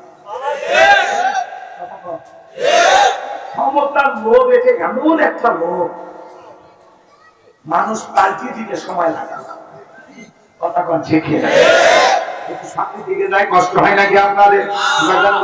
ক্ষমতার লোভ, এটা এমন একটা লোভ, মানুষ পাল্টিয়ে দিতে সময় লাগে। কথা কন ঠিক না? একটু সামনের দিকে যায়, কষ্ট হয় নাকি আপনাদের?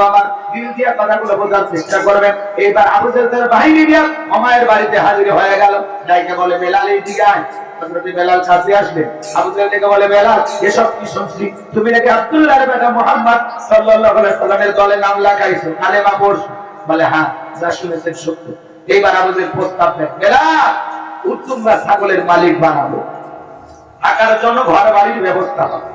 আমার দিল দিয়া কথাগুলো বোঝার চেষ্টা করবেন। এইবার আবুজেল তার বাহিনী দিয়া ওমায়ের বাড়িতে হাজির হয়ে গেল। ডাইকে বলে, বেলাল এই দিকে আয়। হযরত বেলাল কাছে আসলে আবুজেল ডেকে বলে, বেলাল এসব কি শুনছি? তুমি নাকি আব্দুল্লাহর বেটা মুহাম্মদ সাল্লাল্লাহু আলাইহি সাল্লামের দলে নাম লাগাইছো, কালেমা পড়ছো? বলে, হ্যাঁ, যা শুনেছেন সত্য। এইবার আবুজেল প্রস্তাব দেয়, বেলাল উত্তমরা ছাগলের মালিক বানাবো, থাকার জন্য ঘর বাড়ির ব্যবস্থা হবে।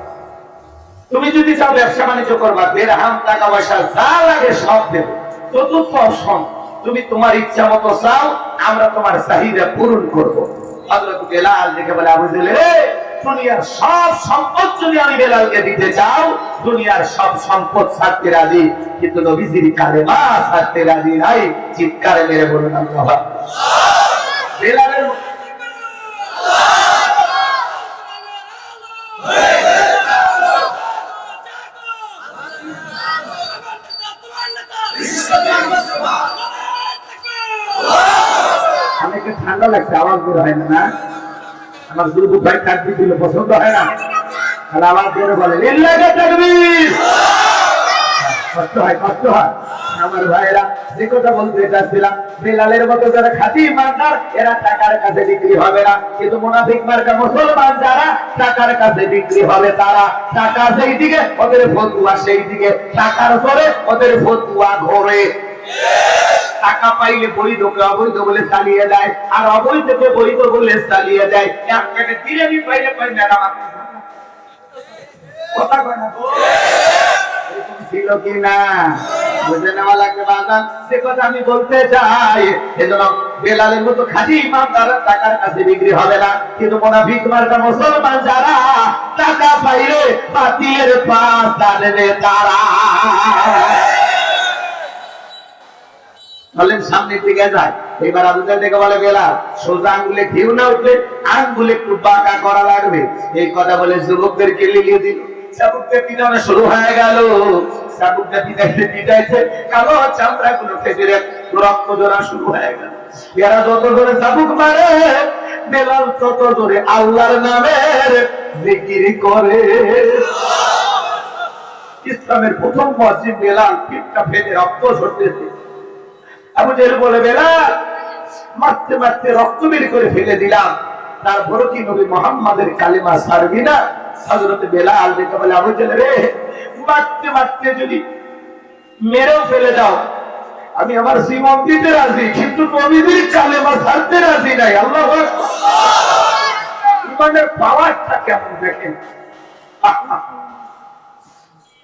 তুমি যদি চাও ব্যবসা বাণিজ্য করবা, দেড়হাম টাকা পয়সা যা লাগে সব দেব। চতুর্থ অপশন, তুমি তোমার ইচ্ছা মতো চাও, আমরা তোমার চাহিদা পূরণ করব। হযরত বেলাল দেখে বলে, আবু জেলে, দুনিয়ার সব সম্পদ যদি আমি বেলালকে দিতে চাও, দুনিয়ার সব সম্পদ ছাড়তে রাজি, কিন্তু নবীজির কালেমা ছাড়তে রাজি নাই। চিৎকারে মেরে বলুন আল্লাহ। বেলালের অনেকে ঠান্ডা লাগছে, আওয়াজ বের হয় না। আমার দুর্বু ভাই তাকবীর দিলে পছন্দ হয় না, তাহলে আওয়াজ বের বলে লিল্লাহি তাকবীর। কষ্ট হয়, কষ্ট হয়। আমার ভাইরা যে কথা বলতে চাচ্ছিলাম, বেলালের মতো যারা খাঁটি ইমানদার, এরা টাকার কাছে বিক্রি হবে না। কিন্তু মুনাফিক মার্কা মুসলমান যারা, টাকার কাছে বিক্রি হবে তারা। টাকা সেই দিকে, ওদের ফতুয়া সেই দিকে। টাকার ধরে ওদের ফতুয়া ঘোরে। টাকা পাইলে বৈধকে অবৈধ বলে চালিয়ে দেয়, আর অবৈধকে বৈধ বলে চালিয়ে দেয়। এক টাকা বিরিয়ানি পাইলে পাই ম্যাডাম, কথা কয় না ছিল কিনা বুঝে নেওয়া লাগবে বাজান। সে কথা আমি বলতে চাই, এজন্য বেলালের মতো খাঁটি ইমানদার টাকার কাছে বিক্রি হবে না। কিন্তু মুনাফিক মার্কা মুসলমান যারা, টাকা পাইলে বাতিলের পাশ টানবে তারা। বলেন সামনের দিকে যায়। এবার আবুজাল থেকে বলে, বেলাল সোজা আঙ্গুলে ঘিউ না উঠলে আঙ্গুলে একটু বাঁকা করা লাগবে। এই কথা বলে যুবকদেরকে লিলিয়ে দিল। চাবুকটা পিটানো শুরু হয়ে গেল। চাবুকটা পিটাইতে পিটাইতে কালো চামড়া গুলো ফেটে রক্ত জোড়া শুরু হয়ে গেল। এরা যত জোরে চাবুক মারে, বেলাল তত জোরে আল্লাহর নামের জিকির করে। ইসলামের প্রথম মুয়াজ্জিন বেলাল, পিঠটা ফেটে রক্ত ঝরতেছে। আবু জেহেল বলে, বেলাল মারতে মারতে রক্ত বের করে ফেলে দিলাম, তারপরে কি নবী মুহাম্মাদের কালেমা ছাড়বি না? হযরত বেলাল দেখে বলে, আবু জেহেল রে, মারতে মারতে যদি মেরেও ফেলে দাও, আমি আমার জীবন দিতে রাজি, কিন্তু নবীদের কালেমা ছাড়তে রাজি নাই। আল্লাহু আকবার। ইমানের পাওয়ারটা কেমন দেখেন।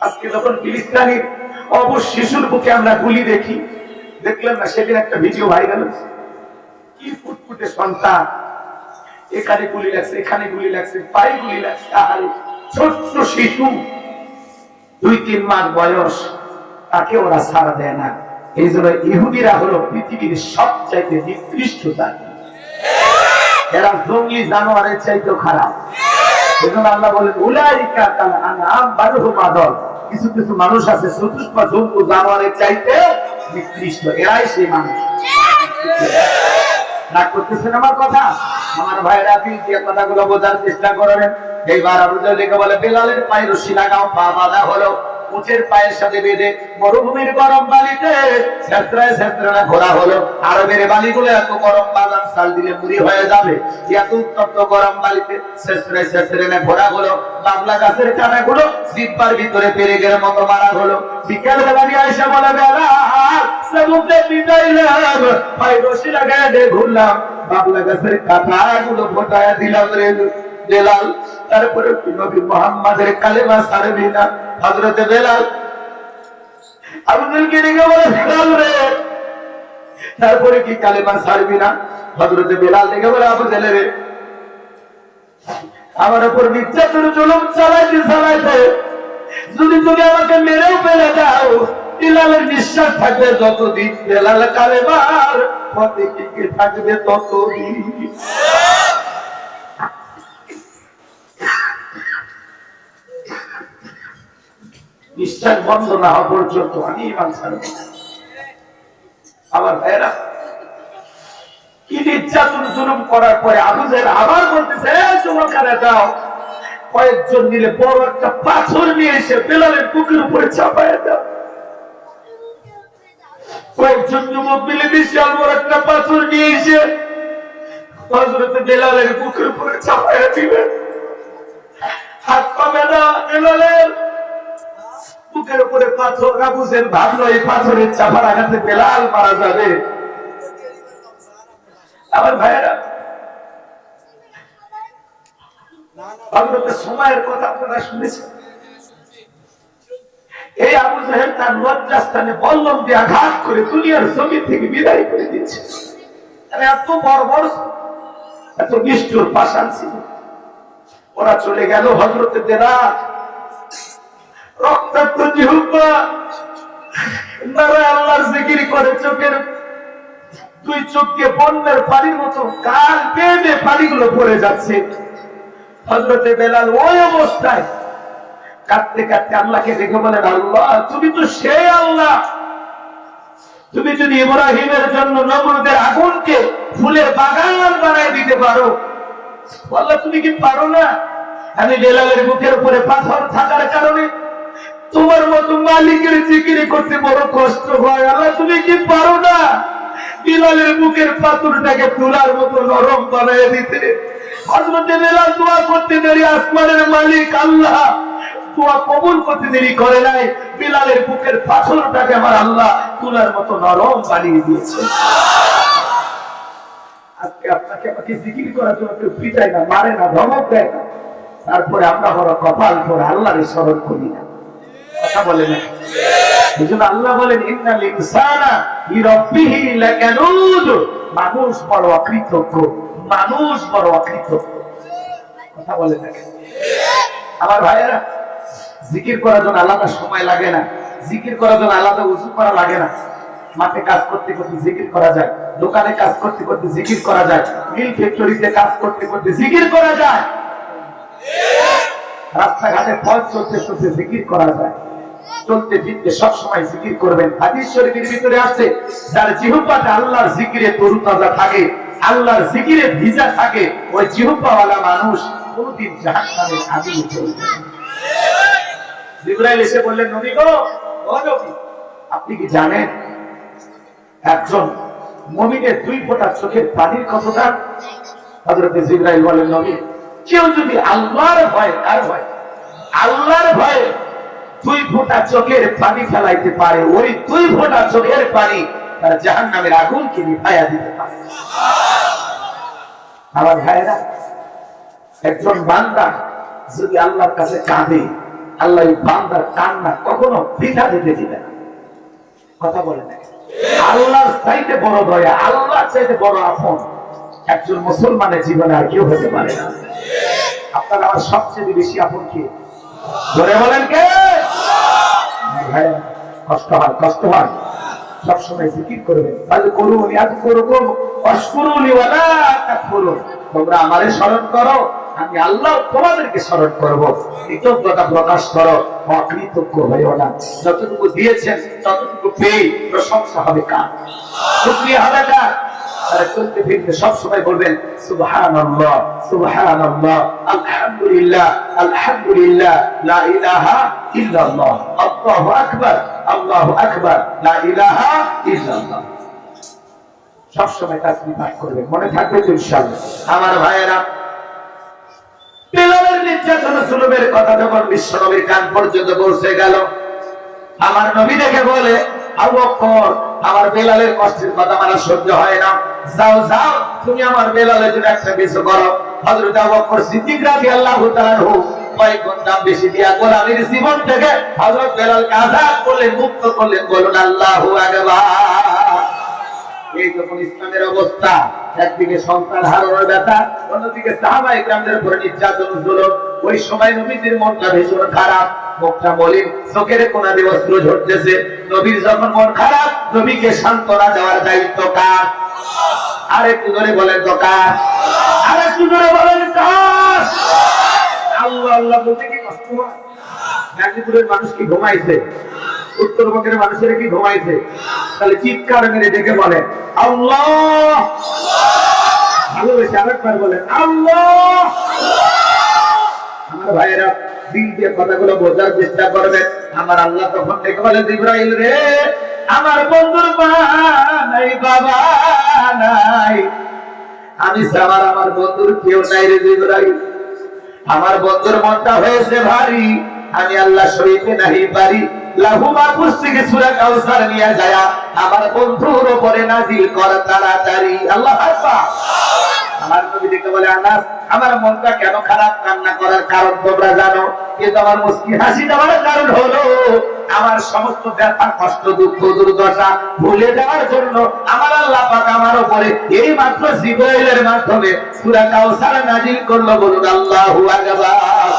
আজকে যখন ফিলিস্তিনি অবশ শিশুর বুকে আমরা গুলি দেখি, দেখলেন না সেদিন একটা ভিডিও ভাইরাল হয়েছে, কি ফুটফুটে সন্তান, এখানে গুলি লাগছে, এখানে গুলি লাগছে, পায়ে গুলি লাগছে। আর ছোট্ট শিশু 2-3 মাস বয়স, তাকে ওরা ছাড় দেয় না। এই জন্য ইহুদিরা হলো পৃথিবীর সবচাইতে নিকৃষ্ট জাতি। এরা জঙ্গলি জানোয়ারের চাইতেও খারাপ। এই জন্য আল্লাহ বলেন উলাইকা কাল আনআম বাল হুম আদল। কিছু কিছু মানুষ আছে চতুষ্প জন্তু জানোয়ারের চাইতে নিকৃষ্ট, এরাই সেই মানুষ। রাগ করতেছেন আমার কথা? আমার ভাইরা আপনি যে কথাগুলো বোঝার চেষ্টা করবেন। এইবার আবু জাহল বলে বেলালের পায়ে রশি লাগাও, পা বাঁধা হলো উটের পায়ের সাথে বেঁধে মরুভূমির গরম বালিতে ছেত্রায় ছেত্রায় ঘোরা হলো। আরবের বালিগুলো এত গরম, বাদাম চাল দিলে মুড়ি হয়ে যাবে, এত উত্তপ্ত গরম বালিতে ছেত্রায় ছেত্রায় ঘোরা হলো। বাবলা গাছের কানাগুলো জিব্বার ভিতরে পেরেকের মতো মারা হলো। বিকেল বেলা নিয়ে এসে বলে বেলাল সমুদ্রে বিদাইলাম, পায়ে রশি লাগায় ঘুরলাম, বাবলা গাছের কাঁটাগুলো ফোটায় দিলাম রে বেলাল। তারপরে নবী মুহাম্মাদের কালেমা ছাড়বি না? হযরতে বেলাল আবু জাহলকে ডেকে বলে বেলাল রে, তারপরে কি কালেমা ছাড়বি না? হযরতে বেলাল ডেকে বলে আবু জাহল রে, আমার উপর নির্যাতন জুলুম চালাইতে যদি তুমি আমাকে মেরেও ফেলে দাও, বেলালের নিঃশ্বাস থাকবে যতদিন, বেলাল কালেমার পথে টিকে থাকবে ততদিন। নিঃশ্বাস বন্ধ না হওয়া পর্যন্ত আমি ঈমান ছাড়ব না। আমার ভাইরা, কি নির্যাতন জুলুম করার পরে আবু জাহল আবার বলতেছে যুবকেরা যাও, কয়েকজন মিলে বড় একটা পাথর নিয়ে এসে বেলালের বুকের উপরে চাপায় দাও। কয়েকজন যুবক মিলে বিশাল বড় একটা পাথর নিয়ে এসে হযরতে বেলালের বুকের উপরে চাপায় দিলেন। হাত পা বেঁধা বেলালের বুকের উপরে পাথর। আবু জাহল ভাবলো এই পাথরের চাপার আঘাতে বেলাল মারা যাবে। আমার ভাইয়েরা, হযরতে সুমাইয়ের কথা আপনারা শুনেছেন। এই আবু জাহল তার লজ্জাস্থানে বল্লম দিয়ে আঘাত করে দুনিয়ার জমি থেকে বিদায় করে দিয়েছে। এত বর্বর, এত নিষ্ঠুর পাষাণ ছিল। ওরা চলে গেল। হযরতে বেলাল রক্তাক্ত জিহ্বা নারায় আল্লাহর জিকির করে, চোখের দুই চোখকে বন্যার পানির মতো গাল বেয়ে পানিগুলো পড়ে যাচ্ছে। হযরতে বেলাল ওই অবস্থায় কাঁদতে কাঁদতে আল্লাহকে দেখে বলেন, আল্লাহ তুমি তো সেই আল্লাহ, তুমি যদি ইব্রাহিমের জন্য নমরুদের আগুনকে ফুলের বাগান বানায় দিতে পারো, আল্লাহ তুমি কি পারো না? আমি বেলালের বুকের উপরে পাথর থাকার কারণে তোমার মতো মালিকের জিকির করতে বড় কষ্ট হয়, আল্লাহ তুমি কি পারো না বেলালের বুকের পাথরটাকে তুলার মতো নরম বানায় দিতে? হযরতে বেলাল দোয়া করতে দেরি আসমানের মালিক আল্লাহ দোয়া কবুল করতে দেরি করে নাই, বেলালের বুকের পাথরটাকে আমার আল্লাহ তুলার মতো নরম বানিয়ে দিয়েছে। আজকে আপনাকে আমাকে জিকির করার জন্য কেউ পিটায় না, মারে না, ধমক দেয় না, তারপরে আমরা বড় কপাল করে আল্লাহরে স্মরণ করি না। কথা বলে না? এই জন্য আল্লাহ বলেন ইন্নাল ইনসানা লিরাব্বিহি লাকানুদ, মানুষ বড় অকৃতজ্ঞ, মানুষ বড় অকৃতজ্ঞ। কথা বলে না? আমার ভাইয়েরা, জিকির করার জন্য আলাদা সময় লাগে না, জিকির করার জন্য আলাদা ওযু করা লাগে না। মাঠে কাজ করতে করতে জিকির করা যায়, দোকানে কাজ করতে করতে জিকির করা যায়, মিল ফ্যাক্টরিতে কাজ করতে করতে জিকির করা যায়, রাস্তাঘাটে পথ চলতে চলতে জিকির করা যায়, চলতে ফিরতে সব সময় জিকির করবেন। হাদিস শরীফের ভিতরে আছে যার জিহ্বাতে আল্লাহর জিকিরে তরুতাজা থাকে, আল্লাহর জিকিরে ভিজা থাকে, ওই জিহ্বাওয়ালা মানুষ কোনদিন জাহান্নামের আগুনে চলবে না। জিবরাইল এসে বললেন, নবী গো, ও নবী, আপনি কি জানেন একজন মুমিনের 2 ফোঁটা চোখের পানির কতটা? হযরতে জিবরাইল বলেন, নবী, কেউ যদি আল্লাহর ভয়, কার ভয়? আল্লাহর ভয়ে 2 ফোঁটা চোখের পানি ফেলাইতে পারে, ওই 2 ফোঁটা চোখের পানি তার জাহান্নামের আগুনকে নিভাইয়া দিতে পারে। আমার ভাইয়েরা, একজন বান্দা যদি আল্লাহর কাছে কাঁদে, আল্লাহ এই বান্দার কান্না কখনো বৃথা যেতে দিবে না। কথা বলে না? আল্লাহর চাইতে বড় দয়া, আল্লাহর চাইতে বড় আপন একজন মুসলমানের জীবনে আর কেউ হতে পারে না। আপনার আমার সবচেয়ে বেশি আপন কে? ধরে বলেন কে? ভাই কষ্ট হয়, কষ্ট হয়, সবসময় জিকির করবেন। তাহলে করুন, ইয়াদ করুন, অশকুরুনি ওয়ালা তাকফুরুন। তোমরা আমারে স্মরণ করো, আমি আল্লাহ তোমাদেরকে স্মরণ করব। কৃতজ্ঞতা প্রকাশ করো, অকৃতজ্ঞ হইও না। যতটুকু দিয়েছেন ততটুকু পেয়ে প্রশংসা হবে কার? শুকরিয়া হবে কার? আর চলতে ফিরতে সবসময় বলবেন সুবহানাল্লাহ, সুবহানাল্লাহ, আলহামদুলিল্লাহ, আলহামদুলিল্লাহ, লা ইলাহা ইল্লাল্লাহ, আল্লাহু আকবার, আল্লাহু আকবার, লা ইলাহা ইল্লাল্লাহ। সবসময় তাসবিহ পাঠ করবেন, মনে থাকবে তো ইনশাআল্লাহ। আমার ভাইয়েরা, বিলালের নির্যাতন জুলুমের কথা যখন বিশ্বনবীর কান পর্যন্ত পৌঁছে গেল, আমার নবী দেখে বলে, আবু বকর, আমার বেলালের কষ্টের কথা আমার সহ্য হয় না, যাও যাও তুমি আমার বেলালের জন্য একটা কিছু করো। হযরত আবু বকর সিদ্দিক রাদিয়াল্লাহু তাআলা কয়েক গুণ দাম বেশি দিয়া গোলামীর জীবন থেকে হযরত বেলালকে আযাদ করলেন, মুক্ত করলেন। বলুন আল্লাহু আকবার। এই যখন ইসলামের অবস্থা, একদিকে সন্তান হারানোর ব্যথা, অন্যদিকে সাহাবায়ে কেরামদের উপর নির্যাতন জুলুম, ওই সময় নবীজির মনটা ভীষণ খারাপ, মুখটা মলিন, চোখের কোণা দিয়ে অশ্রু ঝরতেছে। নবীর যখন মন খারাপ, নবীকে সান্ত্বনা দেওয়ার দায়িত্ব কার? আর একটু জোরে বলেন তো কার? আর একটু জোরে বলেন কার? আল্লাহ আল্লাহ বলতে কি কষ্ট হয়? গাজীপুরের মানুষ কি ঘুমাইছে? উত্তরবঙ্গের মানুষেরা কি ঘুমাইছে? তাহলে চিৎকার মেরে ডেকে বলেন আল্লাহ। ভালোবেসে আরেকবার বলেন আল্লাহ। আমার ভাইয়েরা, দিল দিয়ে কথাগুলো বোঝার চেষ্টা করবেন। আমার আল্লাহ তখন ডেকে বলে, জিবরাইল রে, আমার বন্ধুর মা নাই, বাবা নাই, আমি ছাড়া আমার বন্ধুর কেউ নাই রে জিবরাইল। আমার বন্ধুর মনটা হয়েছে ভারী, আমি আল্লাহ সইতে নাহি পারি। লাহু মাহফুজ থেকে সূরা কাউসার নিয়ে যায় আমার বন্ধুর উপরে নাজিল কর তাড়াতাড়ি। আল্লাহু আকবার। আমার নবী দেখে বলে, আনাস, আমার মনটা কেন খারাপ, কান্না করার কারণ তোমরা জানো? কিন্তু আমার মুস্কি হাসি দেওয়ার কারণ হলো আমার সমস্ত ব্যথা, কষ্ট, দুঃখ, দুর্দশা ভুলে যাওয়ার জন্য আমার আল্লাহ পাক আমার উপরে এই মাত্র জিবরাইলের মাধ্যমে সূরা কাউসার নাজিল করলো। বলুন আল্লাহু আকবার।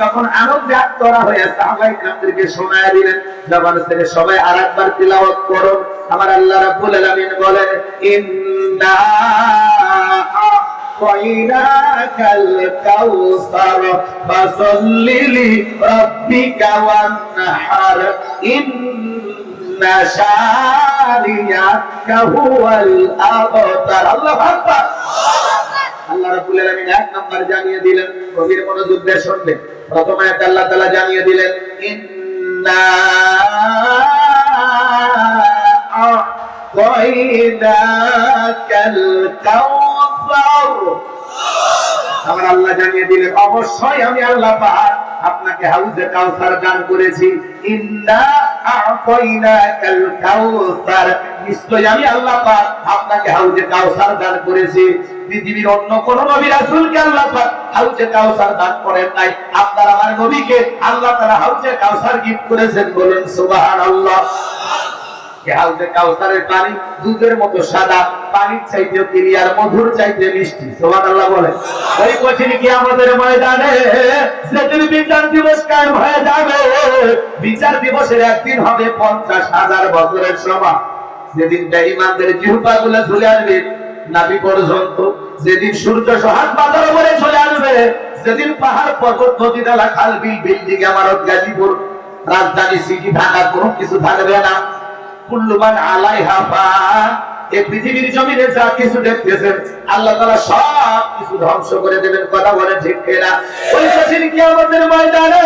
তখন আনন্দে আত্মরা হয়ে সাহাবায়ে কেরামদেরকে শোনায়া দিলেন। জবান থেকে সবাই আরেকবার তিলাওয়াত করুন। আমার আল্লাহ রাব্বুল আলামিন বলেন, ইন্না আ'তাইনাকাল কাউসার ফাসাল্লি লিরাব্বিকা ওয়ানহার ইন্না শানিয়াকা হুয়াল আবতার। আল্লাহু আকবার। আল্লাহ রাব্বুল আলামিন এক নাম্বার জানিয়ে দিলেন, গভীর মনোযোগ দিয়ে শুনবেন। প্রথম আয়াতে আল্লাহ তাআলা জানিয়ে দিলেন, ইন্না আ'তাইনাকাল কাউসার। আমার আল্লাহ জানিয়ে দিলেন, অবশ্যই আমি আল্লাহ পাক আপনাকে হাউজে কাউসার দান করেছি। ইন্না আ'তাইনাকাল কাউসার, নিশ্চয়ই আমি আল্লাহ পাক আপনাকে হাউজে কাউসার দান করেছি। পৃথিবীর অন্য কোন নবী রাসূলকে আল্লাহ পাক হাউজে কাউসার দান করেন নাই। আপনার আমার নবীকে আল্লাহ তাআলা হাউজে কাউসার গিফট করেছেন। বলেন সুবহানাল্লাহ। হাউজে কাউসারের পানি দুধের মতো সাদা, পানির চাইতে ক্লিয়ার, মধুর চাইতে মিষ্টি। সুবহানাল্লাহ বলেন। ওই কঠিন কিয়ামতের ময়দানে যেদিন বিচার দিবস কায়েম হয়ে যাবে, বিচার দিবসের একদিন হবে 50,000 বছরের সমান। যেদিন বেঈমানদের জিহ্বাগুলো ঝুলে আসবে নাভি পর্যন্ত, যেদিন সূর্য সোহাগ মাথার উপরে চলে আসবে, যেদিন পাহাড় পর্বত নদী নালা খাল বিল বিল্ডিং ইমারত গাজীপুর রাজধানী সিটি ঢাকা কোনো কিছু থাকবে না। কুল্লু মান আলাইহা ফান। এই পৃথিবীর জমিনে যা কিছু দেখতেছেন আল্লাহ তাআলা সব কিছু ধ্বংস করে দেবেন। কথা বলে ঠিক কিনা? ওই কঠিন কিয়ামতের ময়দানে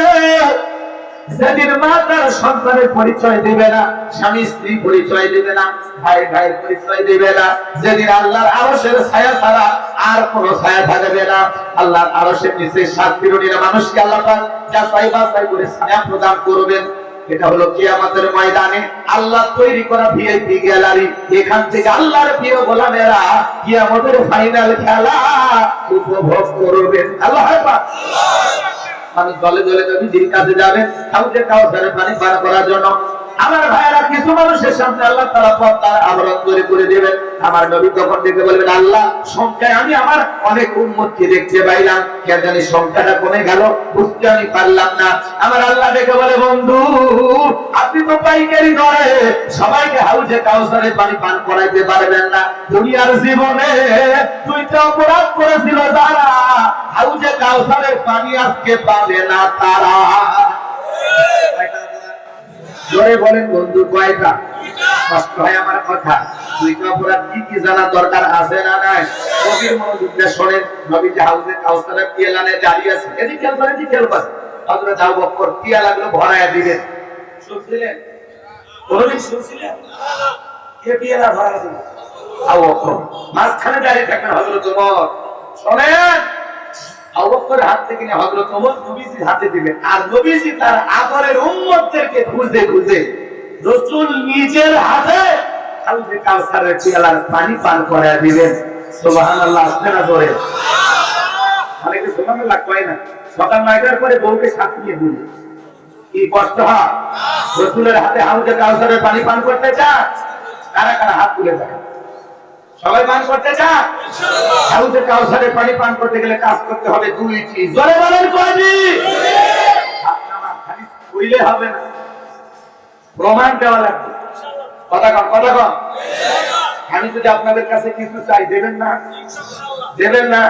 যেদিন মা তার সন্তানের পরিচয় দেবে না, স্বামী স্ত্রী পরিচয় দেবে না, ভাই ভাইয়ের পরিচয় দেবে না, যেদিন আল্লাহর আরশের ছায়া ছাড়া আর কোনো ছায়া থাকবে না, আল্লাহর আরশের নিচে 7 শ্রেণীর মানুষকে আল্লাহ পাক যাচাই বাছাই করে ছায়া প্রদান করবেন। এটা হলো কিয়ামতের ময়দানে আল্লাহ তৈরি করা ভিআইপি গ্যালারি। এখান থেকে আল্লাহর প্রিয় গোলামেরা কিয়ামতের ফাইনাল খেলা উপভোগ করবেন। আল্লাহু আকবার। মানুষ দলে দলে নবীজির কাছে যাবেন হাউজে কাউসারের পানি পান করার জন্য। আমার ভাইয়েরা, কিছু মানুষের সামনে আল্লাহ তাআলা পর্দার আবরণ করে দেবেন। আমার নবী তখন দেখে বলবেন, আল্লাহ, সংখ্যায় আমি আমার অনেক উম্মতকে দেখতে পাইলাম, কেন জানি সংখ্যাটা কমে গেল, বুঝতে আমি পারলাম না। আমার আল্লাহ দেখে বলে, বন্ধু, আপনি তো পাইকারি দরে সবাইকে হাউজে কাউসারে পানি পান করাইতে পারবেন না। দুনিয়ার জীবনে দুইটা অপরাধ করেছিল যারা, হাউজে কাউসারের পানি আজকে পাবে না তারা। জোরে বলেন বন্ধু, কয়টা? কষ্ট হয় আমার কথা। দুইটা অপরাধ কি কি জানার দরকার আছে না নাই? কবির মনোযোগ দিয়ে শোনেন। নবী যে হাউজে কাউসারের পিয়ালানে দাঁড়িয়ে আছে, এদিকে খেয়াল করেন, এদিকে খেয়াল করেন। হযরত আবু বকর পিয়ালাগুলো ভরায়া দিলেন। শুনছিলেন? কোনদিন শুনছিলেন? কে পিয়ালা ভরায়া দিল? আবু বকর। মাঝখানে দাঁড়িয়ে থাকেন হযরত ওমর। শোনেন, আবু বকরের হাত থেকে নিয়ে হযরত ওমর নবীজির হাতে দিবেন, আর নবীজি তার আদরের উম্মতদেরকে খুঁজে খুঁজে রাসূল নিজের হাতে হাউজে কাউসারের পিয়ালার পানি পান করায়া দিবেন। সুবহানাল্লাহ। আপনারা জোরে অনেকে সুবহানাল্লাহ কয় না। সকাল 9টার পরে বউকে সাথে নিয়ে বলি, কি কষ্ট হয়? রাসূলের হাতে হাউজে কাউসারের পানি পান করতে চান? কারা কারা হাত তুলে দেখেন। সবাই পান করতে চান? হাউজে কাউসারের পানি পান করতে গেলে কাজ করতে হবে দুইটি। জোরে বলেন কয়টি? আপনারা খালি কইলে হবে না, প্রমাণ দেওয়া লাগবে। কথা কম, কথা কম। আমি যদি আপনাদের কাছে কিছু চাই, দেবেন না? দেবেন না?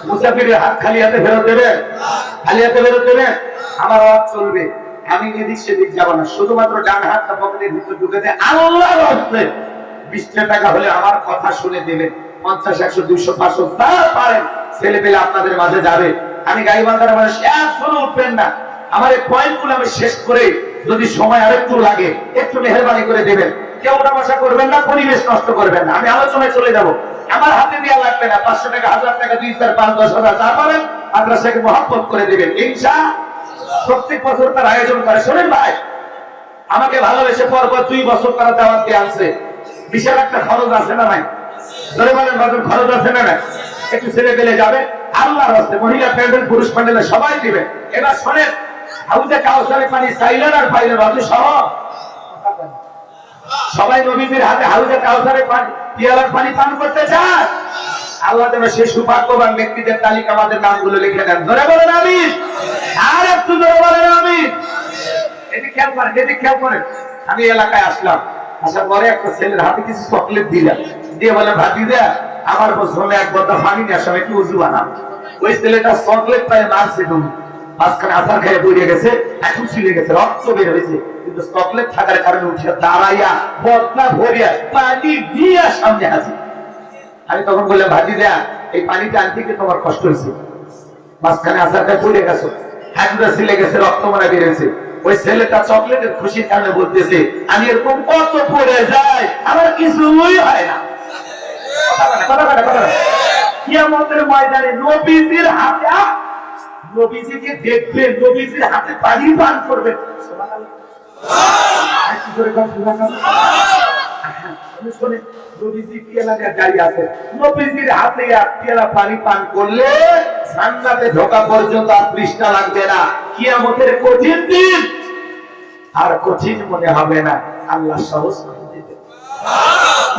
মুসাফিরের হাত খালি হাতে ফেরত দেবেন? খালি হাতে ফেরত দেবেন? আমার ওয়াজ চলবে, আমি এদিক সেদিক যাব না, শুধুমাত্র ডান হাতটা পকেটের ভিতর ঢুকে দিয়ে আল্লাহর রাস্তায় 20 টাকা হলে আমার কথা শুনে দেবেন। 50, 100, 200, 500 যা পারেন ছেলে পেলে আপনাদের মাঝে যাবে। আমি গাইবান্ধার মানুষ, এখনো উঠবেন না। আমার এই পয়েন্টগুলো আমি শেষ করে, যদি সময় আরেকটু লাগে একটু মেহেরবানি করে দেবেন। কেউ তামাশা করবেন না, পরিবেশ নষ্ট করবেন না। আমি আলোচনায় চলে যাব। আমার হাতে দেওয়া লাগবে না। 500 টাকা, 1000 টাকা, 2, 4, 5, 10,000 যা পারেন মাদ্রাসাকে মহব্বত করে দেবেন ইনশাআল্লাহ। প্রত্যেক বছর তার আয়োজন করে। শোনেন ভাই, আমাকে ভালোবেসে পরপর 2 বছর তারা দাওয়াত দিয়ে আনছে। বিশাল একটা খরচ আছে না নাই? ধরে বলেন বাজার খরচ আছে না নাই? একটু ছেলে পেলে যাবে, আল্লাহর রাস্তায়, মহিলা প্যান্ডেল, পুরুষ প্যান্ডেলে সবাই দিবে। এবার শোনেন, হাউজে কাউসারের পানি চাইলেন আর পাইলেন, আপনি সবাই নবীজির হাতে হাউজে কাউসারের পানি পিয়ালার পানি পান করতে চান? আল্লাহ যেন সেই সৌভাগ্যবান ব্যক্তিদের তালিকা আমাদের নামগুলো লিখে দেন। জোরে বলেন আমিন। আর একটু জোরে বলেন আমিন। এদিকে খেয়াল করেন, এদিকে খেয়াল করেন। আমি এলাকায় আসলাম, আসার পরে একটা ছেলের হাতে কিছু চকলেট দিলাম, দিয়ে বলে, ভাতিজা, আমার বছরে এক বদা পানি নিয়ে আসলাম, একটু উজু বানাম। ওই ছেলেটা চকলেট পায়ে মারছে, মাঝখানে আচার খেয়ে পড়ে গেছে, এখন ছিঁড়ে গেছে, রক্ত বের হয়েছে, কিন্তু চকলেট থাকার কারণে উঠে দাঁড়াইয়া বদনা ভরিয়া পানি দিয়ে সামনে হাসি। আমি তখন বললাম, ভাতিজা, এই পানিটা আনতে গিয়ে তোমার কষ্ট হয়েছে, মাঝখানে আচার খেয়ে পড়ে গেছো, হাঁটুটা ছিলে গেছে, রক্ত মারা বেরিয়েছে। ওই ছেলেটা চকলেটের খুশির কারণে বলতেছে, আমি এরকম কত পড়ে যাই, আমার কিছুই হয় না। কিয়ামতের ময়দানে নবীজির হাতে, নবীজিকে দেখবে, নবীজির হাতে পানি পান করবে। নবীজি পিয়ালা দাঁড়িয়ে আছে, নবীজির হাতে এক পিয়ালা পানি পান করলে জান্নাতে ঢোকা পর্যন্ত আর তৃষ্ণা লাগবে না। কিয়ামতের কঠিন দিন আর কঠিন মনে হবে না, আল্লাহ সহজ করে দেবে।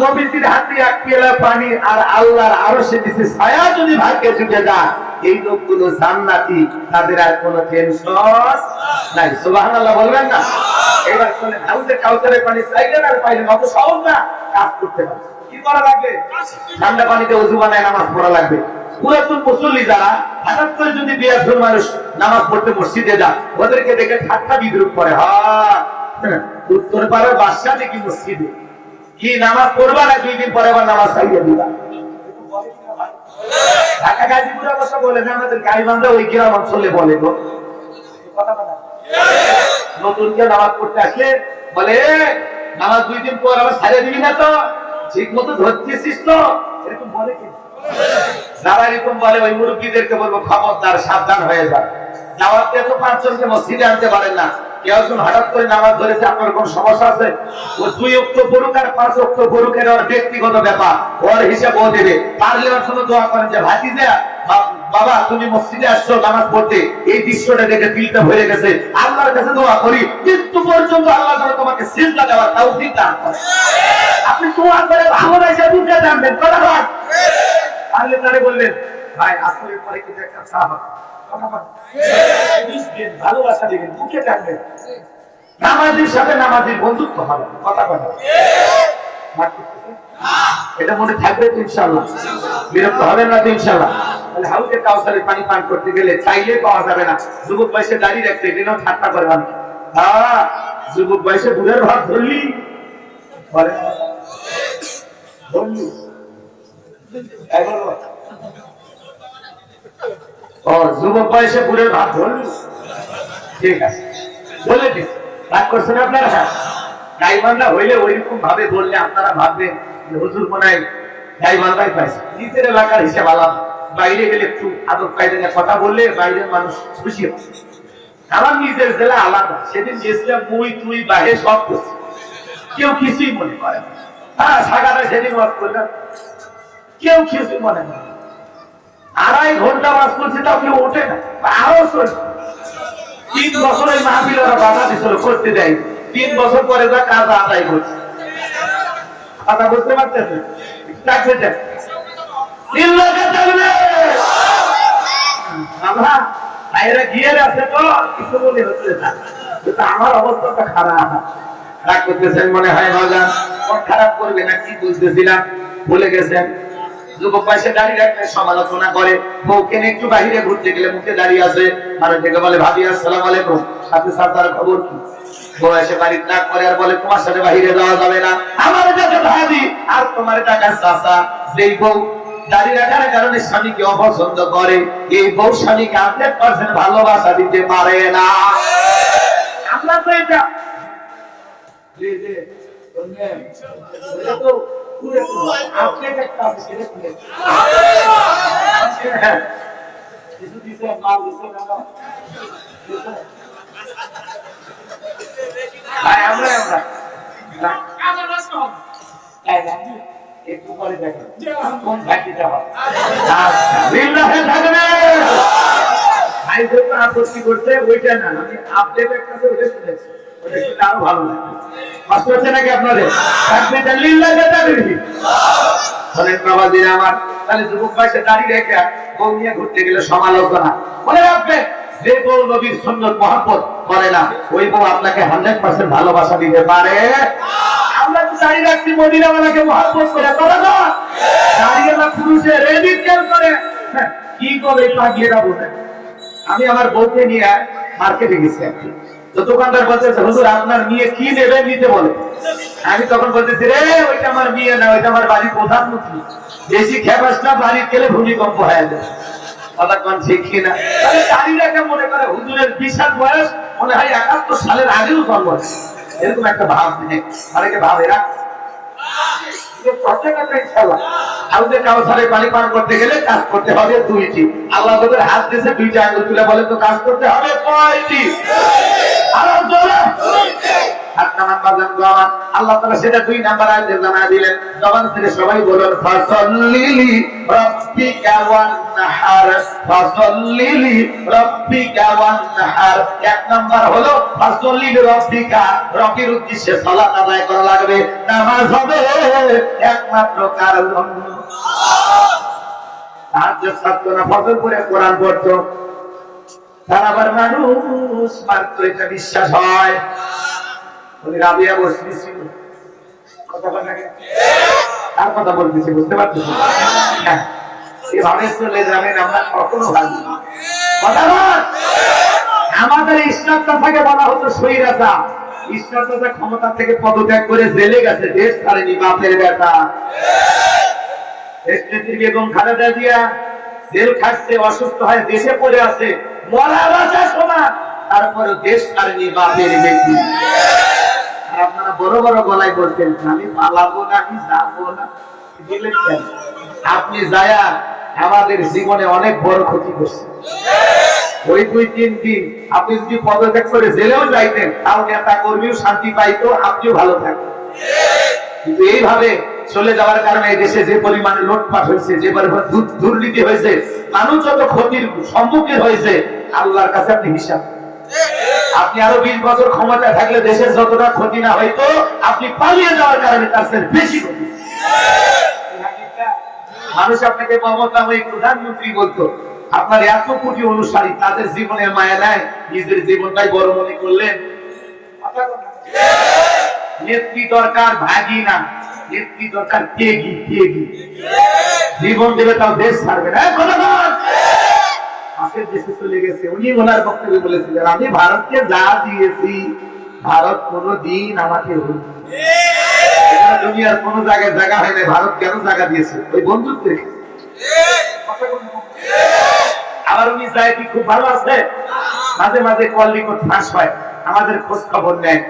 নবীজির হাতে এক পেয়ালা পানি আর আল্লাহর আরশে নিচে ছায়া যদি ভাগ্যে জুটে যায়, এই লোকগুলো জান্নাতি, তাদের আর কোনো টেনশন নাই। সুবহানাল্লাহ বলবেন না? এবার শুনেন, হাউজে কাউসারের পানি চাইলেন আর পাইলেন, অত সহজ না। কাজ করতে হবে। কি করা লাগবে? ঠান্ডা পানিতে ওযু বানায় নামাজ পড়া লাগবে। পুরাতন মুসল্লি যারা হঠাৎ করে যদি বিয়ার মানুষ নামাজ পড়তে মসজিদে যায়, ওদেরকে দেখে ঠাট্টা বিদ্রুপ করে। উত্তর পাড়ার বাদশা দেখি মসজিদে কি নামাজ পড়বা না, 2 দিন পরে আবার নামাজ চাইয়ে দিবা। ঢাকা গাজীপুরে অবশ্য বলে না, আমাদের গাইবান্ধা ওই গ্রাম অঞ্চলে বলে গো। নতুন কেউ নামাজ পড়তে আসলে বলে, নামাজ 2 দিন পর আবার ছাড়িয়ে দিবি না তো, ঠিক মতো ধরতেছিস তো, এরকম বলে কি? যারা এরকম বলে ওই মুরব্বীদেরকে বলবো, খবরদার, সাবধান হয়ে যান। দাওয়াতে তো 5 জনকে মসজিদে আনতে পারেন না। কেউ একজন হঠাৎ করে নামাজ ধরেছে, আপনার কোন সমস্যা আছে? ও 2 ওয়াক্ত পড়ুক আর 5 ওয়াক্ত পড়ুক, এর ওর ব্যক্তিগত ব্যাপার, ওর হিসাব ও দেবে। পারলে ওর জন্য দোয়া করেন যে, ভাতিজা বাবা তুমি মসজিদে আসছো নামাজ পড়তে, এই দৃশ্যটা দেখে দিলটা ভরে গেছে, আল্লাহর কাছে দোয়া করি মৃত্যু পর্যন্ত আল্লাহ যেন তোমাকে সিজদা দেওয়ার তৌফিক দান করে। আপনি দোয়া করে ভালোবাসা বুঝে জানবেন কথা বল। তাহলে তারে বললেন ভাই আসরের পরে কিন্তু একটা চা হবে, কথা বল, ভালোবাসা দিবেন, বুকে টানবেন, নামাজের সাথে নামাজের বন্ধুত্ব হবে, কথা বল। এটা মনে থাকবে তো ইনশাআল্লাহ, বিরক্ত হবেন না তো ইনশাআল্লাহ। তাহলে হাউজে কাউসারের পানি পান করতে গেলে চাইলে পাওয়া যাবে না, যুবক বয়সে দাঁড়িয়ে রাখতে এটাও ঠাট্টা করে অনেক। যুবক বয়সে বুড়ের ভাত ধরলি ধরলি ও যুবক বয়সে বুড়ের ভাত ধরলি, ঠিক আছে বলে দিস, রাগ করছেন আপনারা? গাইবান্ধা হইলে ওইরকম ভাবে বললে আপনারা ভাববেন হুজুর মনে হয় গাইবান্ধাই পাইছে। নিজের এলাকার হিসেব আলাদা, বাইরে গেলে একটু আদব কায়দা কথা বললে বাইরের মানুষ খুশি হয়। আমার নিজের জেলা আলাদা, সেদিন গেছিলাম মুই তুই বাহে সব করছি, কেউ কিছুই মনে করে না। হ্যাঁ সাগাটা সেদিন ওয়াজ করলাম, কেউ কিছুই মনে করে। 2.5 ঘন্টা ওয়াজ করছি তাও কেউ ওঠে না, আরো চলছে। 3 বছর এই মাহফিল ওরা বাধা দিছিল, করতে দেয়। 3 বছর পরে যা কাজ আদায় করছে, কথা বুঝতে পারতেছে? ডাকতে চাই ভাইরা গিয়ে আছে তো কিছু মনে হচ্ছে না, কিন্তু আমার অবস্থাটা খারাপ। রাগ করতেছেন মনে হয় বাজার, খারাপ করবে না কি বুঝতেছিলাম ভুলে গেছেন। যুবক বয়সে দাঁড়িয়ে রাখলে সমালোচনা করে, বউকে নিয়ে একটু বাহিরে ঘুরতে গেলে মুখে দাঁড়িয়ে আছে, মানুষ থেকে বলে ভাবি আসসালামু আলাইকুম, সাথে সাথে খবর কি? বউ এসে বাড়ির নাক করে আর বলে তোমার সাথে বাহিরে যাওয়া যাবে না, আমার কাছে ভাবি আর তোমার টাকা চাচা। যেই বউ দাঁড়িয়ে রাখার কারণে স্বামীকে অপছন্দ করে, এই বউ স্বামীকে 100% ভালোবাসা দিতে পারে না। আমরা তো এটা একটু পরে দেখেন কোন ভাইটিটা হয়। আপত্তি করছে ওইটা না, আমি আপডেটের কাছে ওইটা শুনেছি, ওইটা শুনে আরো ভালো লাগে। কষ্ট হচ্ছে নাকি আপনাদের? আমার তাহলে যুবক বয়সে দাঁড়িয়ে রেখে বউ নিয়ে ঘুরতে গেলে সমালোচনা, মনে রাখবেন যে বউ নবীর সুন্নত মহব্বত করে না, ওই বউ আপনাকে 100% ভালোবাসা দিতে পারে। আমরা তো দাঁড়িয়ে রাখছি মদিনাওয়ালাকে মহব্বত করে, দাঁড়িয়ে না পুরুষে রেডি কেন করে কি করে পাগিয়ে বলে। আমি আমার বউকে নিয়ে মার্কেটে গেছি, তো দোকানদার বলতেছে হুজুর আপনার মেয়ে কি নেবে নিতে বলে। আমি তখন বলতেছি রে ওইটা আমার মেয়ে না, ওইটা আমার বাড়ির প্রধানমন্ত্রী, বেশি খেপাস না বাড়ি গেলে ভূমিকম্প হয়ে যায়। মনে করে হুজুরের বিশাল বয়স, মনে হয় 71 সালের আগেও জন্ম, এরকম একটা ভাব নেই। অনেকে ভাবে এরা পানি পান করতে গেলে কাজ করতে হবে 2টি। আল্লাহ তোদের হাত দিয়েছে 2টা আঙ্গুল তুলে বলে তো কাজ করতে হবে কয়টি? আল্লাহ তাআলা সেটা 2 নাম্বার আয়াতে জানা দিলেন। জবান থেকে সবাই বলুন ফাসাল্লিলি রাব্বিকা ওয়ানহার, ফাসাল্লিলি রাব্বিকা ওয়ানহার। 1 নাম্বার হলো ফাসাল্লিলি রাব্বিকা, রবের উদ্দেশ্যে সালাত আদায় করা লাগবে। নামাজ হবে একমাত্র কার জন্য? তাহাজ্জুদ ছাড়তো না, ফজর পড়ে কোরআন পড়তো। তার আবার মানুষ মাত্র এটা বিশ্বাস হয়। রাবিয়া বসতেছি কথা বলে তার কথা বলতেছি, বুঝতে পারতেছি? এভাবে চলে যাবেন আমরা কখনো ভাবি কথা বল। আমাদের ইসলাম কথাকে বলা হতো স্বৈরাচার। ইসলাম কথা ক্ষমতা থেকে পদত্যাগ করে জেলে গেছে, দেশ ছাড়েনি, বাপের বেটা। বেগম খালেদা জিয়া জেল খাটছে, অসুস্থ হয়ে দেশে পড়ে আছে, মরা বাঁচা সমান, তারপরে দেশ ছাড়েনি, বাপের বেটি। আপনারা বড় বড় গলায় বলতেন আমি পালাবো না, আমি যাবো না, আপনি যায়া আমাদের জীবনে অনেক বড় ক্ষতি করছেন। ওই 2-3 দিন আপনি যদি পদত্যাগ করে জেলেও যাইতেন, তাও নেতা কর্মীও শান্তি পাইতো, আপনিও ভালো থাকতেন। কিন্তু এইভাবে চলে যাওয়ার কারণে এই দেশে যে পরিমাণে লুটপাট হয়েছে, যে পরিমাণ দুর্নীতি হয়েছে, মানুষ যত ক্ষতির সম্মুখীন হয়েছে, আল্লাহর কাছে আপনি হিসাব। আপনি আরো 20 বছর ক্ষমতায় থাকলে দেশের যতটা ক্ষতি না হইতো, আপনি পালিয়ে যাওয়ার কারণে তার চেয়ে বেশি ক্ষতি। মানুষ আপনাকে মমতাময়ী প্রধানমন্ত্রী বলতো, আপনার এত কোটি অনুসারী, তাদের জীবনের মায়া নাই, নিজের জীবনটাই বড় মনে করলেন। নেত্রী দরকার ভাগি না, নেত্রী দরকার ত্যাগী। ত্যাগী জীবন দেবে, তাও দেশ ছাড়বে না। পাশের দেশে চলে গেছে, উনি ওনার বক্তব্যে বলেছিলেন, আমি ভারতকে যা দিয়েছি, ভারত কোনদিন আমাকে দুনিয়ার কোন জায়গায় জায়গা হয় না, ভারত কেন জায়গা দিয়েছে? ওই বন্ধুত্বের। আবার উনি যায় কি খুব ভালো আছে, মাঝে মাঝে কল রেকর্ড ফাঁস হয়, আমাদের খোঁজ খবর নেয়,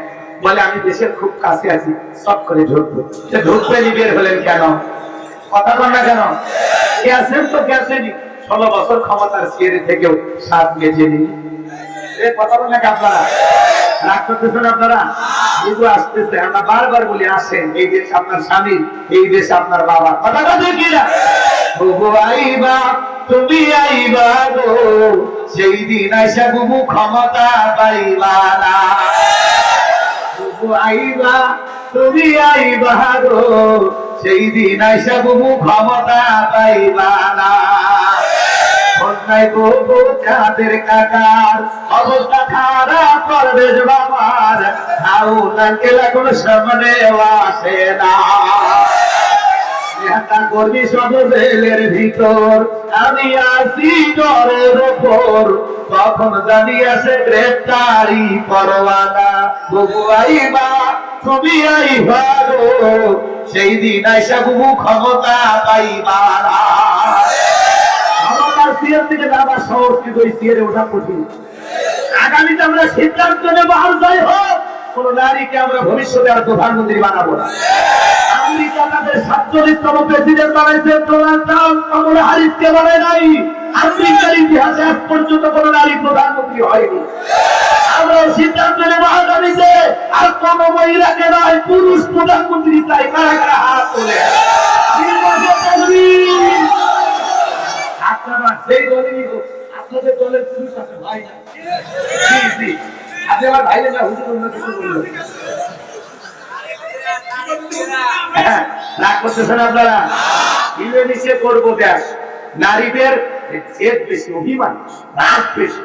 বলে আমি দেশের খুব কাছে আছি, সব করে ঢুকবো। ঢুকবে বের হলেন কেন? কথা বল না কেন? গেছেন তো গেছেনি, 16 বছর ক্ষমতার চেয়ারে থেকেও স্বাদ মেটেনি। কথা বল না আপনারা, রাগ করতেছেন আপনারা? এগুলো আসতেছে, আমরা বারবার বলি আসেন, এই দেশ আপনার স্বামী, এই দেশ আপনার বাবা। কথা কথা কি না? বুবু আইবা, তুমি আইবা গো, সেই দিন আইসা বুবু ক্ষমতা পাইবা না। বুবু আইবা, তুমি আইবা গো, সেই দিন আইসা বুবু ক্ষমতা পাইবা না। অন্যায় বুবু কাদের কাকার অবস্থা খারাপ করবে বাবার, আউ নাকেল এখন সামনে আসে না। কর্মী সব জেলের ভিতর, আমি আসি ডরের ওপর, তখন জানি আসে গ্রেফতারি পরোয়ানা। বুবু আইবা, তুমি আইবা গো, সেই দিন আইসা বুবু ক্ষমতা পাইবা না। আগামীতে আমরা সিদ্ধান্ত নেব, আর যাই হোক কোন নারীকে আমরা ভবিষ্যতে আর প্রধানমন্ত্রী বানাবো না। আমেরিকা তাদের 47তম প্রেসিডেন্ট বানাইছে, ডোনাল্ড ট্রাম্প কমলা হ্যারিসকে বানায় নাই। আমেরিকার ইতিহাসে আজ পর্যন্ত কোন নারী প্রধানমন্ত্রী হয়নি। আমরা সিদ্ধান্ত নেব আগামীতে আর কোন মহিলাকে নয়, পুরুষ প্রধানমন্ত্রী চাই। কারা কারা হাত তোলে? আপনারা সেই দলেরই হোক, আপনাদের দলের পুরুষ আছে ভাই না? আপনি আমার ভাই না, হুজুর অন্য কিছু বললেন। রাগ করতেছেন আপনারা? মিলেমিশে করবো দেশ। নারীদের জেদ বেশি, অভিমান, রাগ বেশি।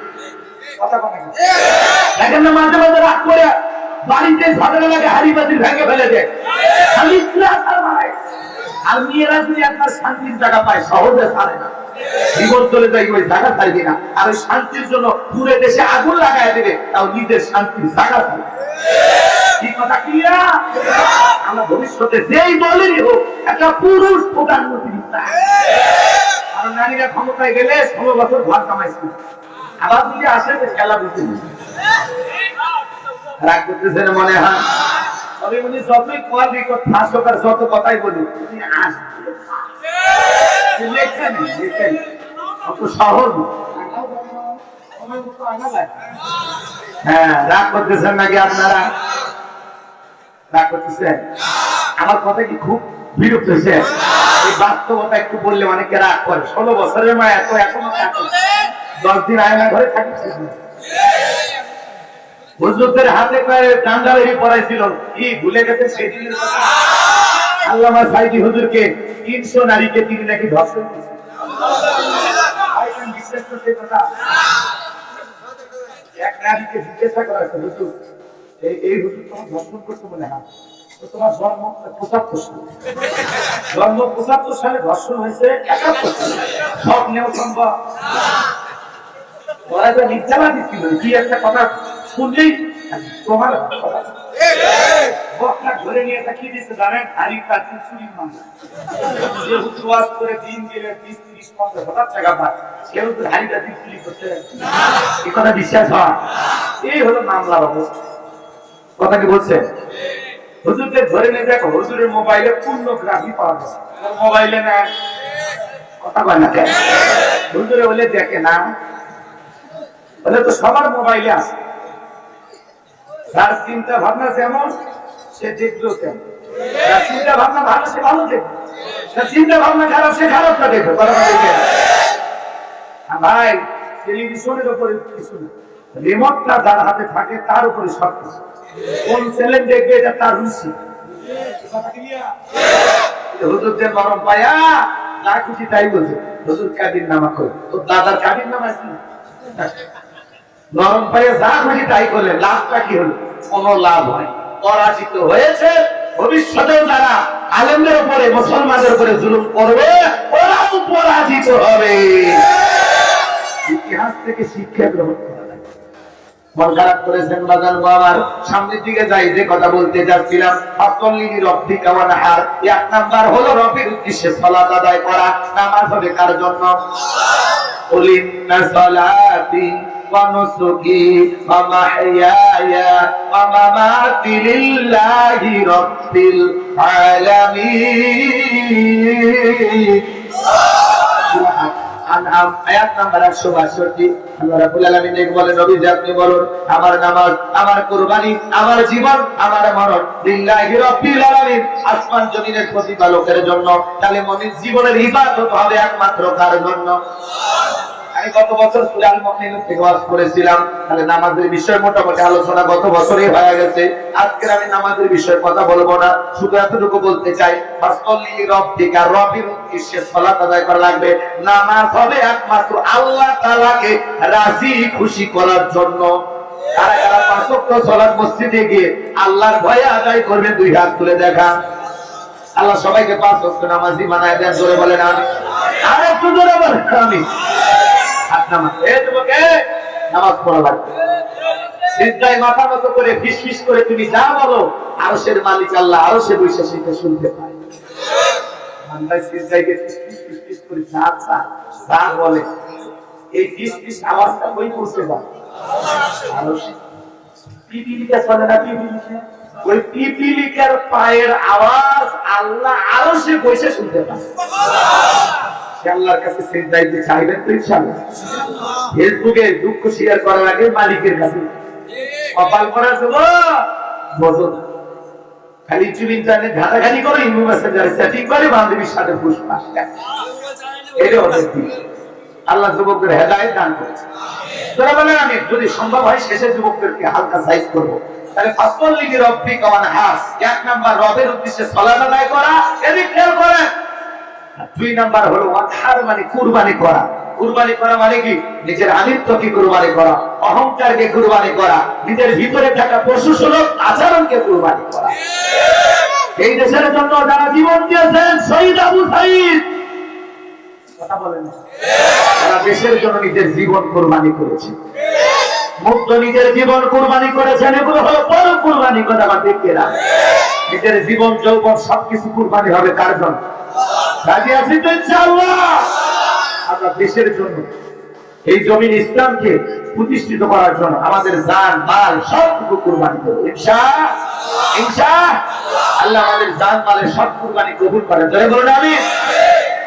কথা বলেন দেখেন না, মাঝে মাঝে রাগ করে বাড়িতে ঝগড়া লাগে, হাড়ি বাতি ভেঙে ফেলে দেয়, খালি মারে। আর মেয়েরা যদি আপনার শান্তির জায়গা পায়, সহজে ছাড়ে না, জীবন চলে যায় ওই জায়গা ছাড়বে না। আর ওই শান্তির জন্য পুরো দেশে আগুন লাগাই দেবে, তাও নিজের শান্তির জায়গা ছাড়বে। কি কথা ক্লিয়ার? আমরা ভবিষ্যতে যেই দলেরই হোক একটা পুরুষ প্রধানমন্ত্রী চাই। আর নারীরা ক্ষমতায় গেলে 16 বছর ঘর কামাইছে, আবার যদি আসে খেলা বুঝতে রাগ করতেছেন মনে হয়। তবে উনি যতই কল রেকর্ড ফাঁস হোক আর যত কথাই বলি, উনি লেখেন লেখেন অত সহজ। হ্যাঁ, রাগ করতেছেন নাকি আপনারা? রাগ করতেছেন? আমার কথা কি খুব বিরক্ত হয়েছে? এই বাস্তবতা একটু বললে অনেকে রাগ করে। 16 বছরের মা এত এখনো 10 দিন আয়না ঘরে থাকিস। হুজুরদের হাতে পায়ে ডান্ডা বেরি পড়াইছিল, কি ভুলে গেছে সেই দিনের কথা? আল্লামা সাইদি হুজুরকে 300 নারীকে তিনি নাকি ধর্ষণ করেছেন। বিশ্বাস করতে কথা? এক নারীকে জিজ্ঞাসা করা হয়েছে, হুজুর এই হুজুর তোমার ধর্ষণ করতে বলে? হ্যাঁ। তোমার জন্ম 75 সালে, জন্ম 75 সালে ধর্ষণ হয়েছে 71 সালে, সব নেওয়া সম্ভব? ওরা তো নির্যাতন দিচ্ছিল, কি একটা কথা শুনলেই তোমার বকটা ধরে নিয়ে কি দিচ্ছে জানেন? হাড়ি কাছে চুরি মামলা। যে হুজুর করে দিন গেলে 20-30-50 টাকা পায়, সে হুজুর হাড়িটা দিয়ে চুরি করছে, এই কথা বিশ্বাস হয়? এই হলো মামলার অবস্থা। কথা কি বলছে? হুজুরকে ধরে নিয়ে দেখো, হুজুরের মোবাইলে পূর্ণগ্রাফি পাওয়া গেছে, মোবাইলে না। কথা কয় না কেন? হুজুরে বলে দেখে না, বলে তো সবার মোবাইলে আছে। তার চিন্তা ভাবনা যেমন, সে দেখলো তেমন। চিন্তা ভাবনা ভালো সে ভালো দেখবে, চিন্তা ভাবনা খারাপ সে খারাপটা দেখবে। ভাই টেলিভিশনের উপরে কিছু না, রিমোটটা যার হাতে থাকে তার উপরে সবকিছু। কোন চ্যানেল দেখবে এটা তার রুচি। হুজুরদের নরম পায়া যা খুশি তাই বলছে, হুজুর কাবির নামা করে, তোর দাদার কাবির নামা আছে নরম পায়ে যা খুশি তাই করলে লাভটা কি হলো? কোনো লাভ হয়। পরাজিত হয়েছে। ভবিষ্যতেও যারা আলেমদের উপরে মুসলমানদের উপরে জুলুম করবে ওরাও পরাজিত হবে। ইতিহাস থেকে শিক্ষা গ্রহণ করা লাগে। মন খারাপ করেছেন বাজান বাবার, সামনের দিকে যাই। যে কথা বলতে যাচ্ছিলাম, এক নাম্বার হলো রবের উদ্দেশ্যে সালাত আদায় করা। নামাজ হবে কার জন্য? ونسكي ومحياي ومماتي لله رب العالمين। আনআম আয়াত নাম্বার 162। আল্লাহ রাব্বুল আলামিন বলেন, নবী আপনি বলুন, আমার নামাজ, আমার কুরবানি, আমার জীবন, আমার মরণ লিল্লাহি রাব্বিল আলামিন, আসমান জমিনের প্রতিপালকের জন্য। তাহলে মুমিন জীবনের ইবাদত হবে একমাত্র কার জন্য? আমি গত বছর সূরা আল মুমিনুন থেকে ওয়াজ করেছিলাম। তাহলে নামাজের বিষয় মোটামুটি আলোচনা গত বছরই হয়ে গেছে। আজকে আমি নামাজের বিষয়ে কথা বলবো না, শুধু এতটুকু বলতে চাই, ফাসল্লি লিরাব্বিকা, রবের উদ্দেশ্যে সালাত আদায় করা লাগবে। নামাজ হবে একমাত্র আল্লাহ তাআলাকে রাজি খুশি করার জন্য। কারা কারা পাঁচ ওয়াক্ত সালাত মসজিদে গিয়ে আল্লাহর ভয়ে আদায় করবে? দুই হাত তুলে দেখা। আল্লাহ সবাইকে পাঁচ ওয়াক্ত নামাজি বানায় দেন। জোরে বলেন আমিন। আর একটু জোরে বলেন আমিন। নামাজ পড়া লাগবে। সিজদায় মাথা নত করে ফিসফিস করে তুমি যা বলো, আরশের মালিক আল্লাহ আরশে বসে সেটা শুনতে পায়। বান্দা সিজদায় গিয়ে ফিসফিস ফিসফিস করে যা বলে, এই ফিসফিস আওয়াজটা কই পৌঁছে যায়? আরশে। পিপিলিকা চলে না, পিপিলিকা, ওই পিপিলিকার পায়ের আওয়াজ আল্লাহ আরশে বসে শুনতে পায়। আল্লাহর কাছে সিজদায় দিয়ে চাইবেন তো ইনশাআল্লাহ। ফেসবুকে দুঃখ শেয়ার করার আগে মালিকের কাছে কপাল করার জন্য বজর খালি ইউটিউব ইন্টারনেট ঘাটাঘাটি করে, ইমো মেসেঞ্জারে সেটিং করে, বান্ধবীর সাথে পুষ্পাস এটা ওদের দিন। আল্লাহ যুবকদের হেদায়েত দান করেছে। যারা বলেন আমি যদি সম্ভব হয় শেষে যুবকদেরকে হালকা সাইজ করব। তাহলে ফাসল্লি লিরাব্বিকা ওয়ানহার, এক নাম্বার রবের উদ্দেশ্যে সালাত আদায় করা। এদিক খেয়াল করেন। দুই নাম্বার হলো ওয়ানহার, মানে কুরবানি করা। কুরবানি করা মানে কি? নিজের আমিত্বকে কুরবানি করা, অহংকারকে কুরবানি করা, নিজের ভিতরে থাকা পশু সুলভ আচরণকে কুরবানি করা। এই দেশের জন্য যারা জীবন দিয়েছেন, শহীদ আবু সাঈদ, কথা বলেন, তারা দেশের জন্য নিজের জীবন কুরবানি করেছে। মুক্ত নিজের জীবন কুরবানি করেছেন। এগুলো হলো বড় কুরবানি। কথা দেখতে না, নিজের জীবন যৌবন সবকিছু কুরবানি হবে কার জন্য? রাজি আছি তো ইনশাআল্লাহ? আমরা দেশের জন্য, এই জমিন ইসলামকে প্রতিষ্ঠিত করার জন্য আমাদের জান মাল সবটুকু কুরবানি করব ইনশাআল্লাহ। আল্লাহ আমাদের জান মালের সব কুরবানি কবুল করেন। জয় বলুন আমিন।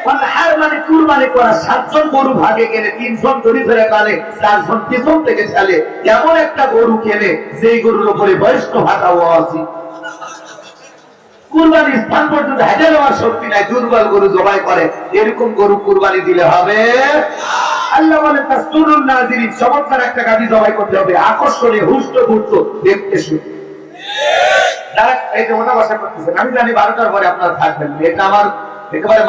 ওয়ানহার মানে কুরবানি করা। 7 জন গরু ভাগে গেলে 3 জন দড়ি ধরে টানে, 4 জন পিছন থেকে ঠেলে। এমন একটা গরু কেনে যেই গরুর উপরে বয়স্ক ভাতা আছে। কুরবানি স্থান পর্যন্ত হেঁটে যাওয়ার শক্তি নাই, দুর্বল গরু জবাই করে। এরকম গরু কুরবানি দিলে হবে। আল্লাহ বলেন তাসরুন নাজিরিন, চমৎকার একটা গাভী জবাই করতে হবে, আকর্ষণীয়, হুষ্ট-পুষ্ট, দেখতে সুন্দর। যারা এই যে ওটা বসা করতেছেন, আমি জানি 12টার পরে আপনারা থাকবেন, এটা আমার একেবারে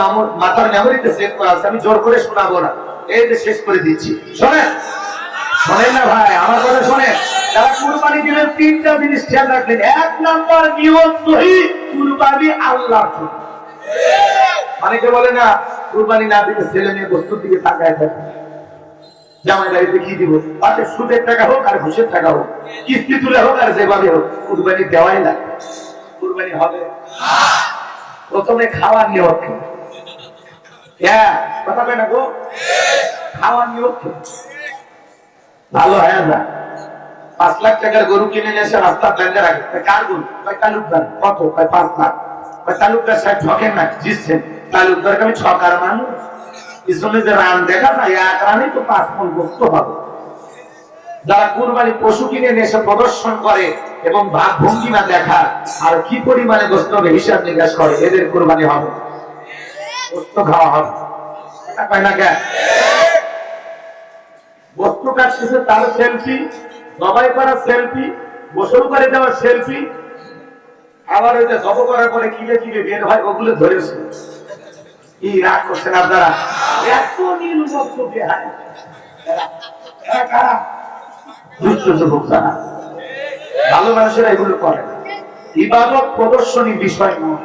মাথার মেমোরিতে সেভ করা আছে। আমি জোর করে শোনাবো না, এই যে শেষ করে দিচ্ছি। শোনেন শোনেন না ভাই, আমার কথা শোনেন। যারা কুরবানি দিলেন 3টা জিনিস খেয়াল রাখবেন। 1 নাম্বার নিয়ত সহিহ, কুরবানি আল্লাহর জন্য। অনেকে বলে না কুরবানি না দিলে ছেলে মেয়ে বস্তুর দিকে তাকায় থাকে, জামাই বাড়িতে কি দিব, পাশে সুদের টাকা হোক আর ঘুষের টাকা হোক, কিস্তি তুলে হোক আর যেভাবে হোক, কুরবানি দেওয়াই লাগে। কুরবানি হবে প্রথমে খাওয়ার নিয়ত। কথা কয় না গো, খাওয়ার নিয়ত ভালো হয়ে যায়। 5 লাখ টাকার গরু কিনে নিয়ে এসে রাস্তার প্ল্যান্ডে রাখে। কার গরু? তালুকদার। কত? 5 লাখ। তালুকদার সাহেব ঠকেন না, জিতছেন। তালুকদারকে আমি ঠকার মানুষ, পিছনে যে রান দেখা যায়, 1 রানে তো 5 মণ গোস্ত হবে। যারা কুরবানি পশু কিনে নিয়ে এসে প্রদর্শন করে, এবং ভাব ভঙ্গিমা দেখা আর কি পরিমাণে গোস্ত হবে হিসাব নিকাশ করে, এদের কুরবানি হবে, গোস্ত খাওয়া হবে না কেন? গোস্ত কাটতেছে তার সেলফি, জবাই করার সেলফি, গোসল করে দেওয়ার সেলফি, আবার ওই যে জব করার পরে কিলে কিলে বের হয় ওগুলো ধরেছে। কি রাগ করছেন আপনারা? এত নির্লজ্জ বেহায়া কারা? দুষ্ট যুবক যারা, ভালো মানুষেরা এগুলো করে না। ইবাদত প্রদর্শনী বিষয় নয়,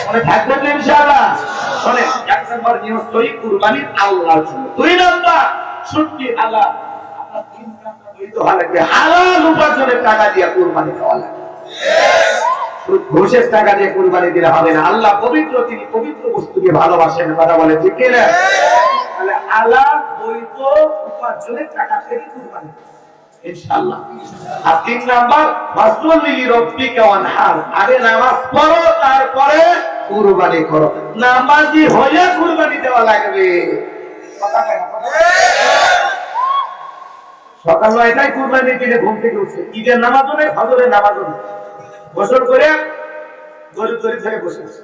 মনে থাকবে তো ইনশাআল্লাহ। শোনে, 1 নম্বর নিয়তই কুরবানি আল্লাহর জন্য। 2 নম্বর সত্যি আল্লাহ, আপনার 3 নম্বর হইতে লাগবে হালাল উপার্জনের টাকা দিয়ে কুরবানি দেওয়া লাগবে। ঘুষের টাকা দিয়ে কুরবানি দিলে হবে না। আল্লাহ পবিত্র, তিনি পবিত্র বস্তুকে ভালোবাসেন, কথা বলে ঠিক কিনা? তাহলে হালাল বৈধ উপার্জনের টাকা থেকে কুরবানি ইনশাআল্লাহ। আর 3 নাম্বার ফাসলি লিরাব্বিকা ওয়ানহার, আগে নামাজ পড়ো তারপরে কুরবানি করো। নামাজি হয়ে কুরবানি দেওয়া লাগবে। সকাল 9টায় কুরবানি দিলে ঘুম থেকে উঠছে, ঈদের নামাজও নেই, ফজরের নামাজও নেই, গোসল করে গরু তরি ধরে বসে আছে।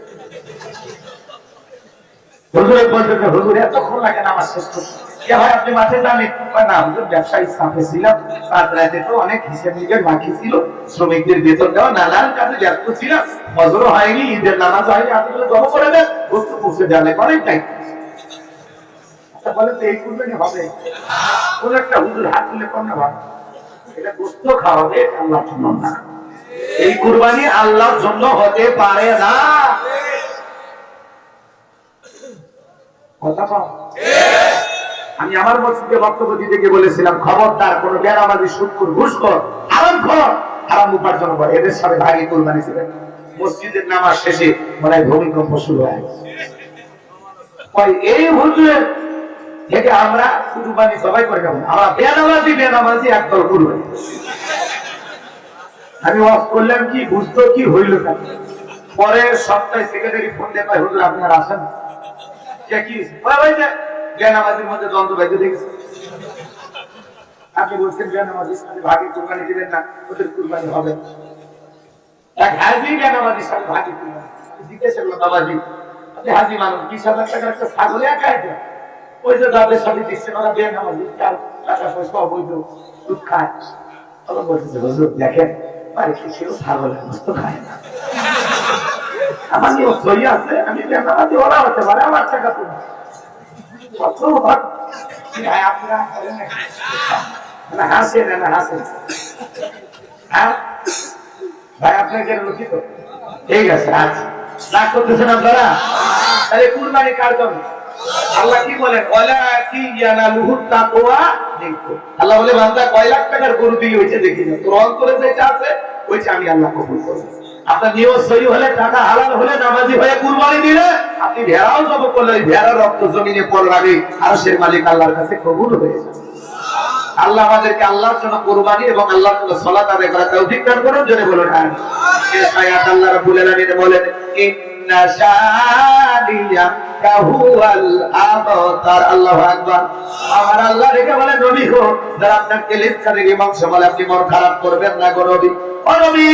হুজুরের বলতে হুজুর এতক্ষণ লাগে নামাজ শেষ করতে, কে ভাই আপনি মাঠে যাননি? না হুজুর ব্যবসায়ী চাপে ছিলাম, রাত রাতে তো অনেক হিসেব নিকেশ বাকি ছিল, শ্রমিকদের বেতন দেওয়া নানান কাজে ব্যস্ত ছিলাম, ফজরও হয়নি, ঈদের নামাজ হয়নি, আপনি জমা করে দেন, বস্তু পৌঁছে দেওয়া লাগে অনেক টাইম। আচ্ছা বলেন তো এই কুরবানি হবে? কোন একটা হুজুর হাত তুলে কর না ভাই, এটা গোস্ত খাওয়াবে, আল্লাহর জন্য না। এই কুরবানি আল্লাহর জন্য হতে পারে না। কথা পাও? আমি আমার মসজিদে বক্তব্য দিতে গিয়ে বলেছিলাম, খবরদার কোন বেনামাজি, সুদখোর, ঘুষখোর, হারামখোর, হারাম উপার্জন করে এদের সাথে ভাগী কুরবানি ছিলেন। মসজিদের নামাজ শেষে মনে হয় ভূমিকম্প শুরু হয়। এই হুজুরের থেকে আমরা কুরবানি সবাই করে যাবো, আমরা বেনামাজি একদল কুরবানি। আমি ওয়াজ করলাম কি, বুঝতো কি হইল না। পরের সপ্তাহে সেক্রেটারি ফোন দিয়ে পাই, হুজুর আপনারা আসেন। বেনামাজির মধ্যে দ্বন্দ্ব বেঁধে দেখেছে। আপনি বলছেন বেনামাজির সাথে ভাগে কুরবানি দিবেন না, ওদের কুরবানি হবে। এক হাজি বেনামাজির সাথে ভাগে কুরবানি জিজ্ঞেস করলো, বাবাজি আপনি হাজি মানুষ, 20,000 টাকার একটা ছাগল একা এটা, ওই যে যাদের সাথে দিচ্ছেন ওরা বেনামাজি, তার টাকা পয়সা অবৈধ, দুধ খায়। তখন বলতেছে, হুজুর দেখেন বাড়ি কিছু ছাগলের মস্ত খায় না, আমার নিয়ম সই আছে, আমি বেনামাজি, ওরা হতে পারে, আমার টাকা তুমি হাসেন না হাসেন। হ্যাঁ ভাই আপনাকে রচিত ঠিক আছে, আচ্ছা রাগ করতেছেন আপনারা? তাহলে কুরবানি কার জন্য? আল্লাহ কি বলেন? আল্লাহ বলে বান্দা কয় লাখ টাকার গরু দিলে হয়েছে দেখি না, তোর অন্তরে যেটা আছে ওইটা আমি আল্লাহ কবুল করবো। আপনার নিয়ত সহি হলে, টাকা হালাল হলে, নামাজি হয়ে কুরবানি দিলে, আপনি ভেড়াও জব করলে ওই ভেড়ার রক্ত জমিনে পড়বে, আর সে মালিক আল্লাহর কাছে কবুল হয়ে যাবে। আল্লাহ আমাদেরকে আল্লাহর জন্য কুরবানি এবং আল্লাহর জন্য সালাত আদায় করার তৌফিক দান করুন, জোরে বলুন আমিন। এই আয়াত আল্লাহ রাব্বুল আলামিন বলেন, ইন্না শানিয়াকা হুয়াল আবতার। আল্লাহু আকবার। আমার আল্লাহ রেখে বলে, নবী গো, যারা আপনাকে লিসকানের মাংস বলে আপনি মন খারাপ করবেন না গো নবী। ও নবী,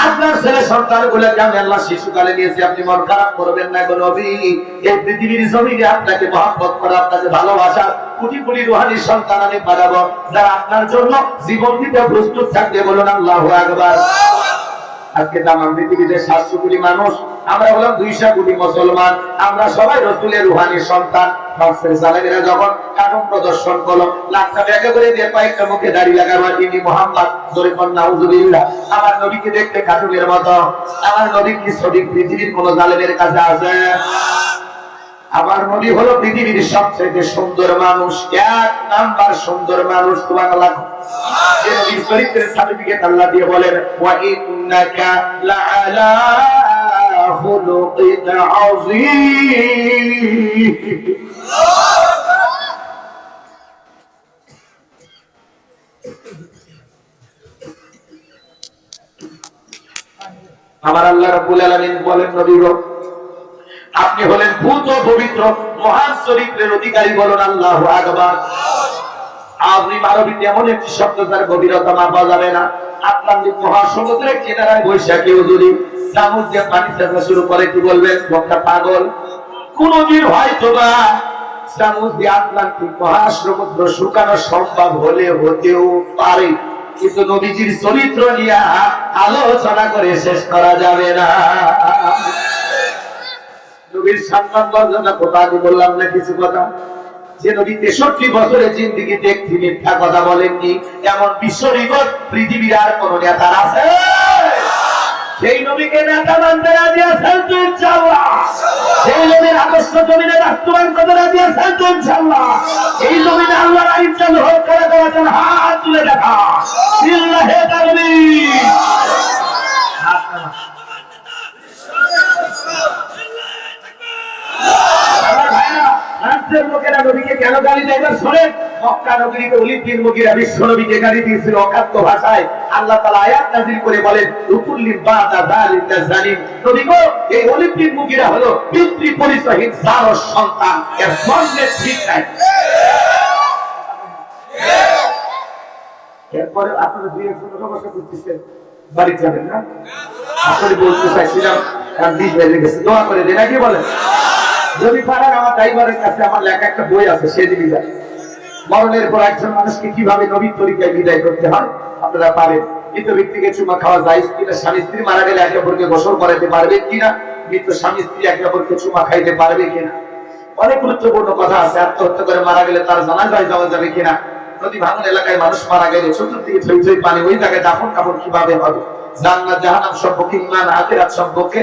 আপনার ছেলে সন্তানগুলোকে আমি আল্লাহ শিশুকালে নিয়েছি, আপনি মন খারাপ করবেন না গো নবী। এই পৃথিবীর জমিনে আপনাকে মহব্বত করে, আপনাকে ভালোবাসা কোটি কোটি রুহানি সন্তান আমি পাঠাবো, যারা আপনার জন্য জীবন দিতে প্রস্তুত থাকবে। বলুন আল্লাহু আকবার। আজকে তাম পৃথিবীতে 700 কোটি মানুষ, আমরা হলাম 200 কোটি মুসলমান, আমরা সবাই রাসূলের রুহানি সন্তান। নফসের জালেমেরা যখন কানুন প্রদর্শন করলো, লাখটা টাকা করে দিয়ে কয়েকটা মুখে দাঁড়িয়ে লাগাবার তিনি মুহাম্মদ, জোরে বলেন নাউজুবিল্লাহ। আমার নবীকে দেখতে কাটুনের মতো, আমার নবী কি সঠিক পৃথিবীর কোন জালেমের কাছে আছে? আমার নবী হলো পৃথিবীর সবচেয়ে সুন্দর মানুষ, 1 নাম্বার সুন্দর মানুষ। সুবহানাল্লাহ। এই নবীর চরিত্রের সার্টিফিকেট আল্লাহ দিয়ে বলেন, ওয়া ইন্নাকা লাআলা খুলুকিন আযীম। আমার আল্লাহ রাব্বুল আলামিন বলেন, নবী গো আপনি হলেন ভূত পবিত্র মহান চরিত্রের অধিকারী। বলুন আল্লাহু আকবার। আযীম আরবিতে এমন একটি শব্দ যার গভীরতা মাপা যাবে না। আটলান্টিক মহাসমুদ্রের কিনারায় বৈশাখী হুজুরি চামচ দিয়ে পানি ছেঁচা শুরু করে, কি বলবেন? লোকটা পাগল। কোনদিন হয়তো বা চামচ দিয়ে আটলান্টিক মহাসমুদ্র শুকানো সম্ভব হলে হতেও পারে, কিন্তু নবীজির চরিত্র নিয়ে আলোচনা করে শেষ করা যাবে না। নবীর সম্মান মর্যাদা কথা আমি বললাম না কিছু কথা, যে নবী 63 বছরের জিন্দেগিতে একটি মিথ্যা কথা বলেননি, এমন বিশ্ব রেকর্ড পৃথিবীর আর কোন নেতা আছে? সেই নবীকে নেতা মানতে রাজি আছেন তো ইনশাআল্লাহ? সেই নবীর আদর্শ জমিনে বাস্তবায়ন করতে রাজি আছেন তো ইনশাআল্লাহ? এই জমিনে আল্লাহর আইন চালু হোক করে দেওয়ার জন্য হাত তুলে দেখা বিল্লাহি তাকবীর। লোকেরা নবীকে কেন গালি দেয় শোনেন। মক্কা নগরীতে ওলীদ বিন মুগীরা বিশ্ব নবীকে গালি দিয়েছিল অকাত্য ভাষায়। আল্লাহ তাআলা আয়াত নাযিল করে বলেন, উকুল্লিন বাদা যালিকা জালিম। নবী গো, এই ওলীদ বিন মুগীরা হলো পিতৃ পরিচয়হীন জারস সন্তান, এর জন্মের ঠিক নাই। এরপরে আপনারা দুই একজন কথা করতেছেন, বাড়ি যাবেন না? আসলে বলতে চাইছিলাম, কারণ 20 বেজে গেছে, দোয়া করে দেন। কি বলেন? যদি পারেন আমার ড্রাইভারের কাছে আমার লেখা একটা বই আছে, সে দিবি যায় মরণের পর একজন মানুষকে কিভাবে নবীর তরিকায় বিদায় করতে হয় আপনারা পারেন। মৃত ব্যক্তিকে চুমা খাওয়া যায় কিনা, স্বামী স্ত্রী মারা গেলে একে অপরকে গোসল করাতে পারবে কিনা, মৃত স্বামী স্ত্রী একে অপরকে চুমা খাইতে পারবে কিনা, অনেক গুরুত্বপূর্ণ কথা আছে। আত্মহত্যা করে মারা গেলে তার জানাজায় যাওয়া যাবে কিনা, নদী ভাঙন এলাকায় মানুষ মারা গেলে চতুর্দিকে থই থই পানি, ওই জায়গায় দাফন কাপড় কিভাবে হবে, জান্নাত জাহান্নাম সম্পর্কে, ঈমান আখিরাত সম্পর্কে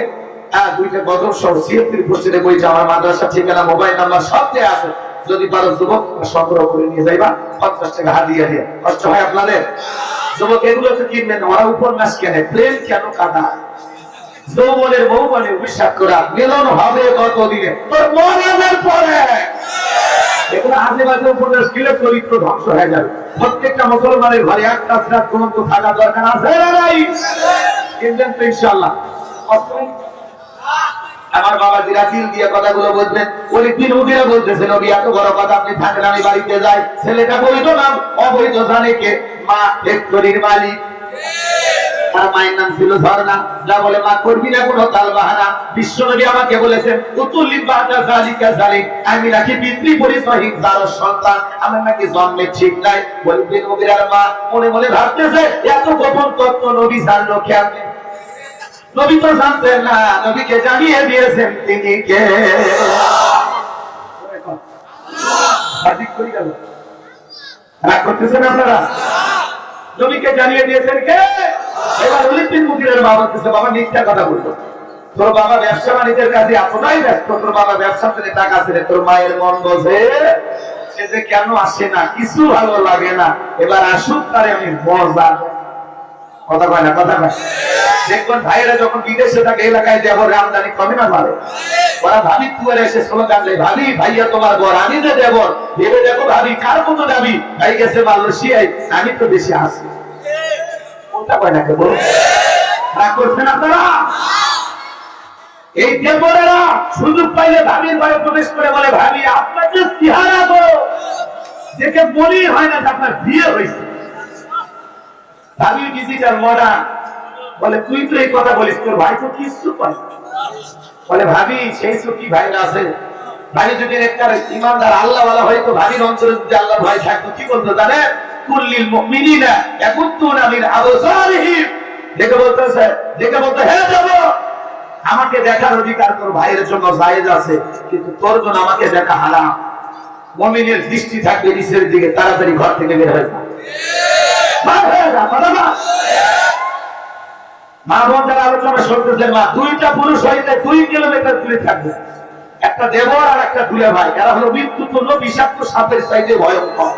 দুইটা গজল সহ 76 পৃষ্ঠার বইটা আমার মাদ্রাসা ঠিকানা মোবাইল নাম্বার সব দেয়া আছে। যদি পারো যুবক সংগ্রহ করে নিয়ে যাইবা, 50 টাকা হাদিয়া দিয়ে। কষ্ট হয় আপনাদের? যুবক এগুলো তো কিনবেন, ওরা উপন্যাস কেনে, প্রেম কেন কাঁদা, যৌবনের মৌবনে অভিশাপ করা, মিলন হবে কতদিনে তোর মরণের পরে। এগুলো আজে বাজে উপন্যাস কিনলে চরিত্র ধ্বংস হয়ে যাবে। প্রত্যেকটা মুসলমানের ঘরে একটা সিরাত গ্রন্থ থাকা দরকার আছে না নাই? কিনবেন তো ইনশাআল্লাহ। আমার বাবা জিরা দিল দিয়ে কথাগুলো বলবেন, ওলীদ বিন মুগীরা বলতেছে, নবী এত বড় কথা আপনি থাকেন, আমি বাড়িতে যাই। ছেলেটা বৈধ নাম, অবৈধ জানে কে? মা ফ্যাক্টরির মালিক, তার মায়ের নাম ছিল ঝর্ণা। যা বলে মা করবি না কোনো তাল বাহানা। বিশ্ব নবী আমাকে বলেছেন, উতুল্লিন বাদা যালিকা জালিম, আমি নাকি পিতৃ পরিচয়হীন জারস সন্তান, আমার নাকি জন্মের ঠিক নাই। ওলীদ বিন মুগীরার মা মনে মনে ভাবতেছে, এত গোপন তত্ত্ব নবী জানলো কেমনে? নবী তো জানতেন না, নবীকে জানিয়ে দিয়েছেন তিনি কে। রাগ করতেছেন আপনারা? নবীকে জানিয়ে দিয়েছেন কে? এবার ওলীদ বিন মুগীরার মা বলতেছে, বাবা মিথ্যা কথা বলতো, তোর বাবা ব্যবসা বাণিজ্যের কাজে এতটাই ব্যস্ত, তোর বাবা ব্যবসা থেকে টাকা ছেড়ে তোর মায়ের মন বোঝে, সে যে কেন আসে না, কিছু ভালো লাগে না, এবার আসুক, তারে আমি মজা। কথা কয় না? কথা কয়। দেখবেন ভাইয়েরা যখন বিদেশে থাকে, এলাকায় দেবর আমদানি কমে না পারে, ওরা ভাবি তুয়ারে এসে স্লোগান দেয়, ভাবি ভাইয়া তোমার বর, আমি যে দেবর, ভেবে দেখো ভাবি কার মতো যাবি, ভাই গেছে মালয়েশিয়ায়, আমি তো বেশি আসি। কোনটা কয় না কেবল? রাগ করছেন আপনারা? এই দেবরেরা সুযোগ পাইলে ভাবির ঘরে প্রবেশ করে বলে, ভাবি আপনাকে চেহারা তো দেখে মনেই হয় না যে আপনার বিয়ে হয়েছে। ভাবি ডিজিটাল মডার্ন, বলে তুই তো এই কথা বলিস, তোর ভাই তো কিছু পাই। বলে ভাবি সেই সুখী ভাইরা আছে, ভাই যদি একটা ইমানদার আল্লাহওয়ালা হয়তো ভাবির অন্তরে যদি আল্লাহর ভয় থাকতো, কি বলতো জানেন? কুল্লিল মুমিনিনা ইয়াকুতুনা মিন আবসারিহিম, দেখে বলতেছে, দেখে বলতে, হে দেব, আমাকে দেখার অধিকার তোর ভাইয়ের জন্য জায়েজ আছে, কিন্তু তোর জন্য আমাকে দেখা হারাম। মুমিনের দৃষ্টি থাকবে নিচের দিকে, তাড়াতাড়ি ঘর থেকে বের হয়ে যা। মা বোন যারা আলোচনা শুনতেছেন, মা দুইটা পুরুষ হইতে 2 কিলোমিটার দূরে থাকবে, একটা দেবর আর একটা দুলে ভাই, এরা হলো মৃত্যুতুল্য বিষাক্ত সাপের চাইতে ভয়ঙ্কর।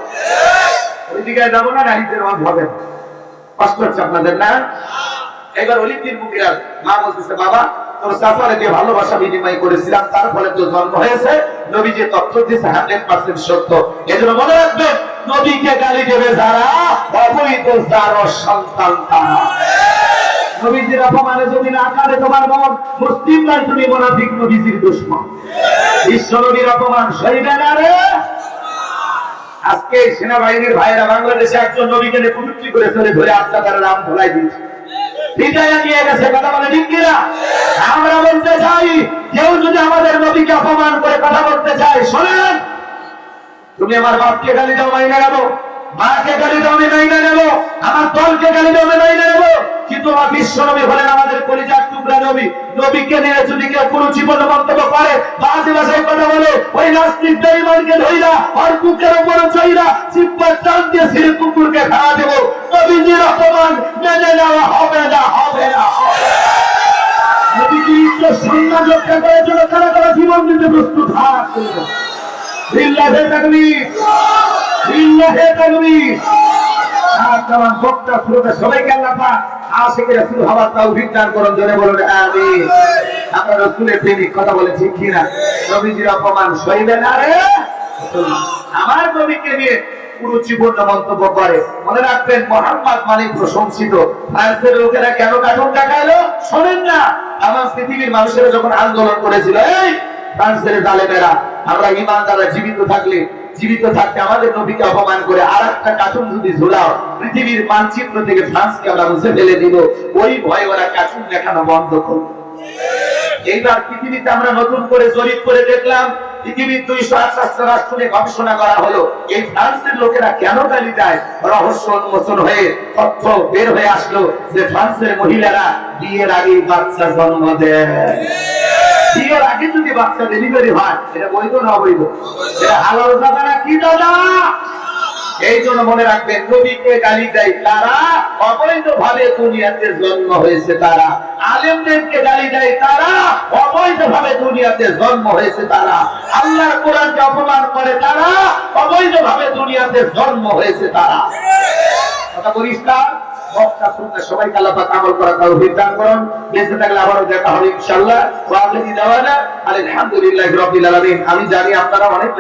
ওইদিকে যাবো না, নারীদের মাঝ হবে, কষ্ট হচ্ছে আপনাদের না? এবার ওলীদ বিন মুগীরার মা বলতেছে, বাবা তোর চাচারে দিয়ে ভালোবাসা বিনিময় করেছিলাম, তার ফলে তো জন্ম হয়েছে। নবী যে তথ্য দিয়েছে 100% সত্য। এজন্য মনে রাখবেন, নবীকে গালি দেবে যারা, অবৈধ জারস সন্তান তারা। নবীজির অপমানে যদি না কাঁদে তোমার মন, মুসলিম নয় তুমি, মুনাফিক, নবীজির দুশমন। বিশ্ব নবীর অপমান সইবে না রে। আজকে সেনাবাহিনীর ভাইয়েরা বাংলাদেশে একজন নবীকে কুটুক্তি করে চলে ধরে আত্মার নাম ধোলাই দিয়েছে, বিদায় নিয়ে গেছে। কথা বলে ঠিক কিনা? আমরা বলতে চাই, কেউ যদি আমাদের নবীকে অপমান করে কথা বলতে চায়, শোনেন, তুমি আমার বাপকে গালি দাও, মাইনে নেবো, মাকে গালি দাও, আমি মাইনে নেবো, আমার দলকে গালি দাও, আমি মাইনে নেবো, কিন্তু আমার বিশ্ব নবী হলেন আমাদের কলিজার টুকরা নবী। নবীকে নিয়ে যদি কেউ কুরুচিপূর্ণ মন্তব্য করে, বাজে ভাষায় কথা বলে, ওই নাস্তিক বেঈমানকে ধইরা আর বুকের উপর চইরা জিহ্বার টান দিয়ে ছিঁড়ে কুকুরকে খাওয়া দেবো। নবীজির অপমান মেনে নেওয়া হবে না, হবে না। নবীজির ইজ্জত সম্মান রক্ষা করার জন্য তারা তারা জীবন দিতে প্রস্তুত থাকবে। লিল্লাহি তাকবীর, লিল্লাহি তাকবীর। আমার বক্তা শ্রোতা সবাইকে আল্লাহ পাক আশিকের রাসূল হওয়ার তৌফিক দান করুন, জোরে বলুন আমিন। আমরা রাসূলের প্রেমিক, কথা বলে ঠিক কিনা? নবীজির অপমান সইবে না রে। আমার নবীকে নিয়ে কুরুচিপূর্ণ মন্তব্য করে, মনে রাখবেন মুহাম্মদ মানে প্রশংসিত। ফ্রান্সের লোকেরা কেন কার্টুন দেখাইলো শোনেন না? আমার পৃথিবীর মানুষেরা যখন আন্দোলন করেছিল, এই ফ্রান্সের জালেমেরা, আমরা ঈমানদাররা জীবিত থাকতে আমাদের নবীকে অপমান করে আর একটা কার্টুন যদি ঝুলাও, পৃথিবীর মানচিত্র থেকে ফ্রান্সকে আমরা মুছে ফেলে দিব। ওই ভয়ে ওরা কার্টুন দেখানো বন্ধ করবে। এইবার পৃথিবীতে আমরা নতুন করে জরিপ করে দেখলাম, পৃথিবীর 268 রাষ্ট্র নিয়ে গবেষণা করা হলো, এই ফ্রান্সের লোকেরা কেন গালি দেয়। রহস্য উন্মোচন হয়ে তথ্য বের হয়ে আসলো যে ফ্রান্সের মহিলারা বিয়ের আগেই বাচ্চা জন্ম দেয়। বিয়ের আগে যদি বাচ্চা ডেলিভারি হয়, এটা বৈধ না অবৈধ? এটা হালাল দাদা না কি দাদা? এই জন্য মনে রাখবেন, নবীকে গালি দেয় তারা, অবৈধ ভাবে দুনিয়াতে জন্ম হয়েছে তারা। আলেমদেরকে গালি দেয় তারা, অবৈধ ভাবে দুনিয়াতে জন্ম হয়েছে তারা। আল্লাহর কোরআনকে অপমান করে তারা, অবৈধ ভাবে দুনিয়াতে জন্ম হয়েছে তারা। কথা বলিস না? বক্তা শুনতে সবাইকে আল্লাহ পাক আমল করার তৌফিক দান করুন। বেঁচে থাকলে আবারও দেখা হবে ইনশাআল্লাহ। ওয়া আখিরু দাওয়ানা আলহামদুলিল্লাহি রাব্বিল আলামিন। আমি জানি আপনারা অনেক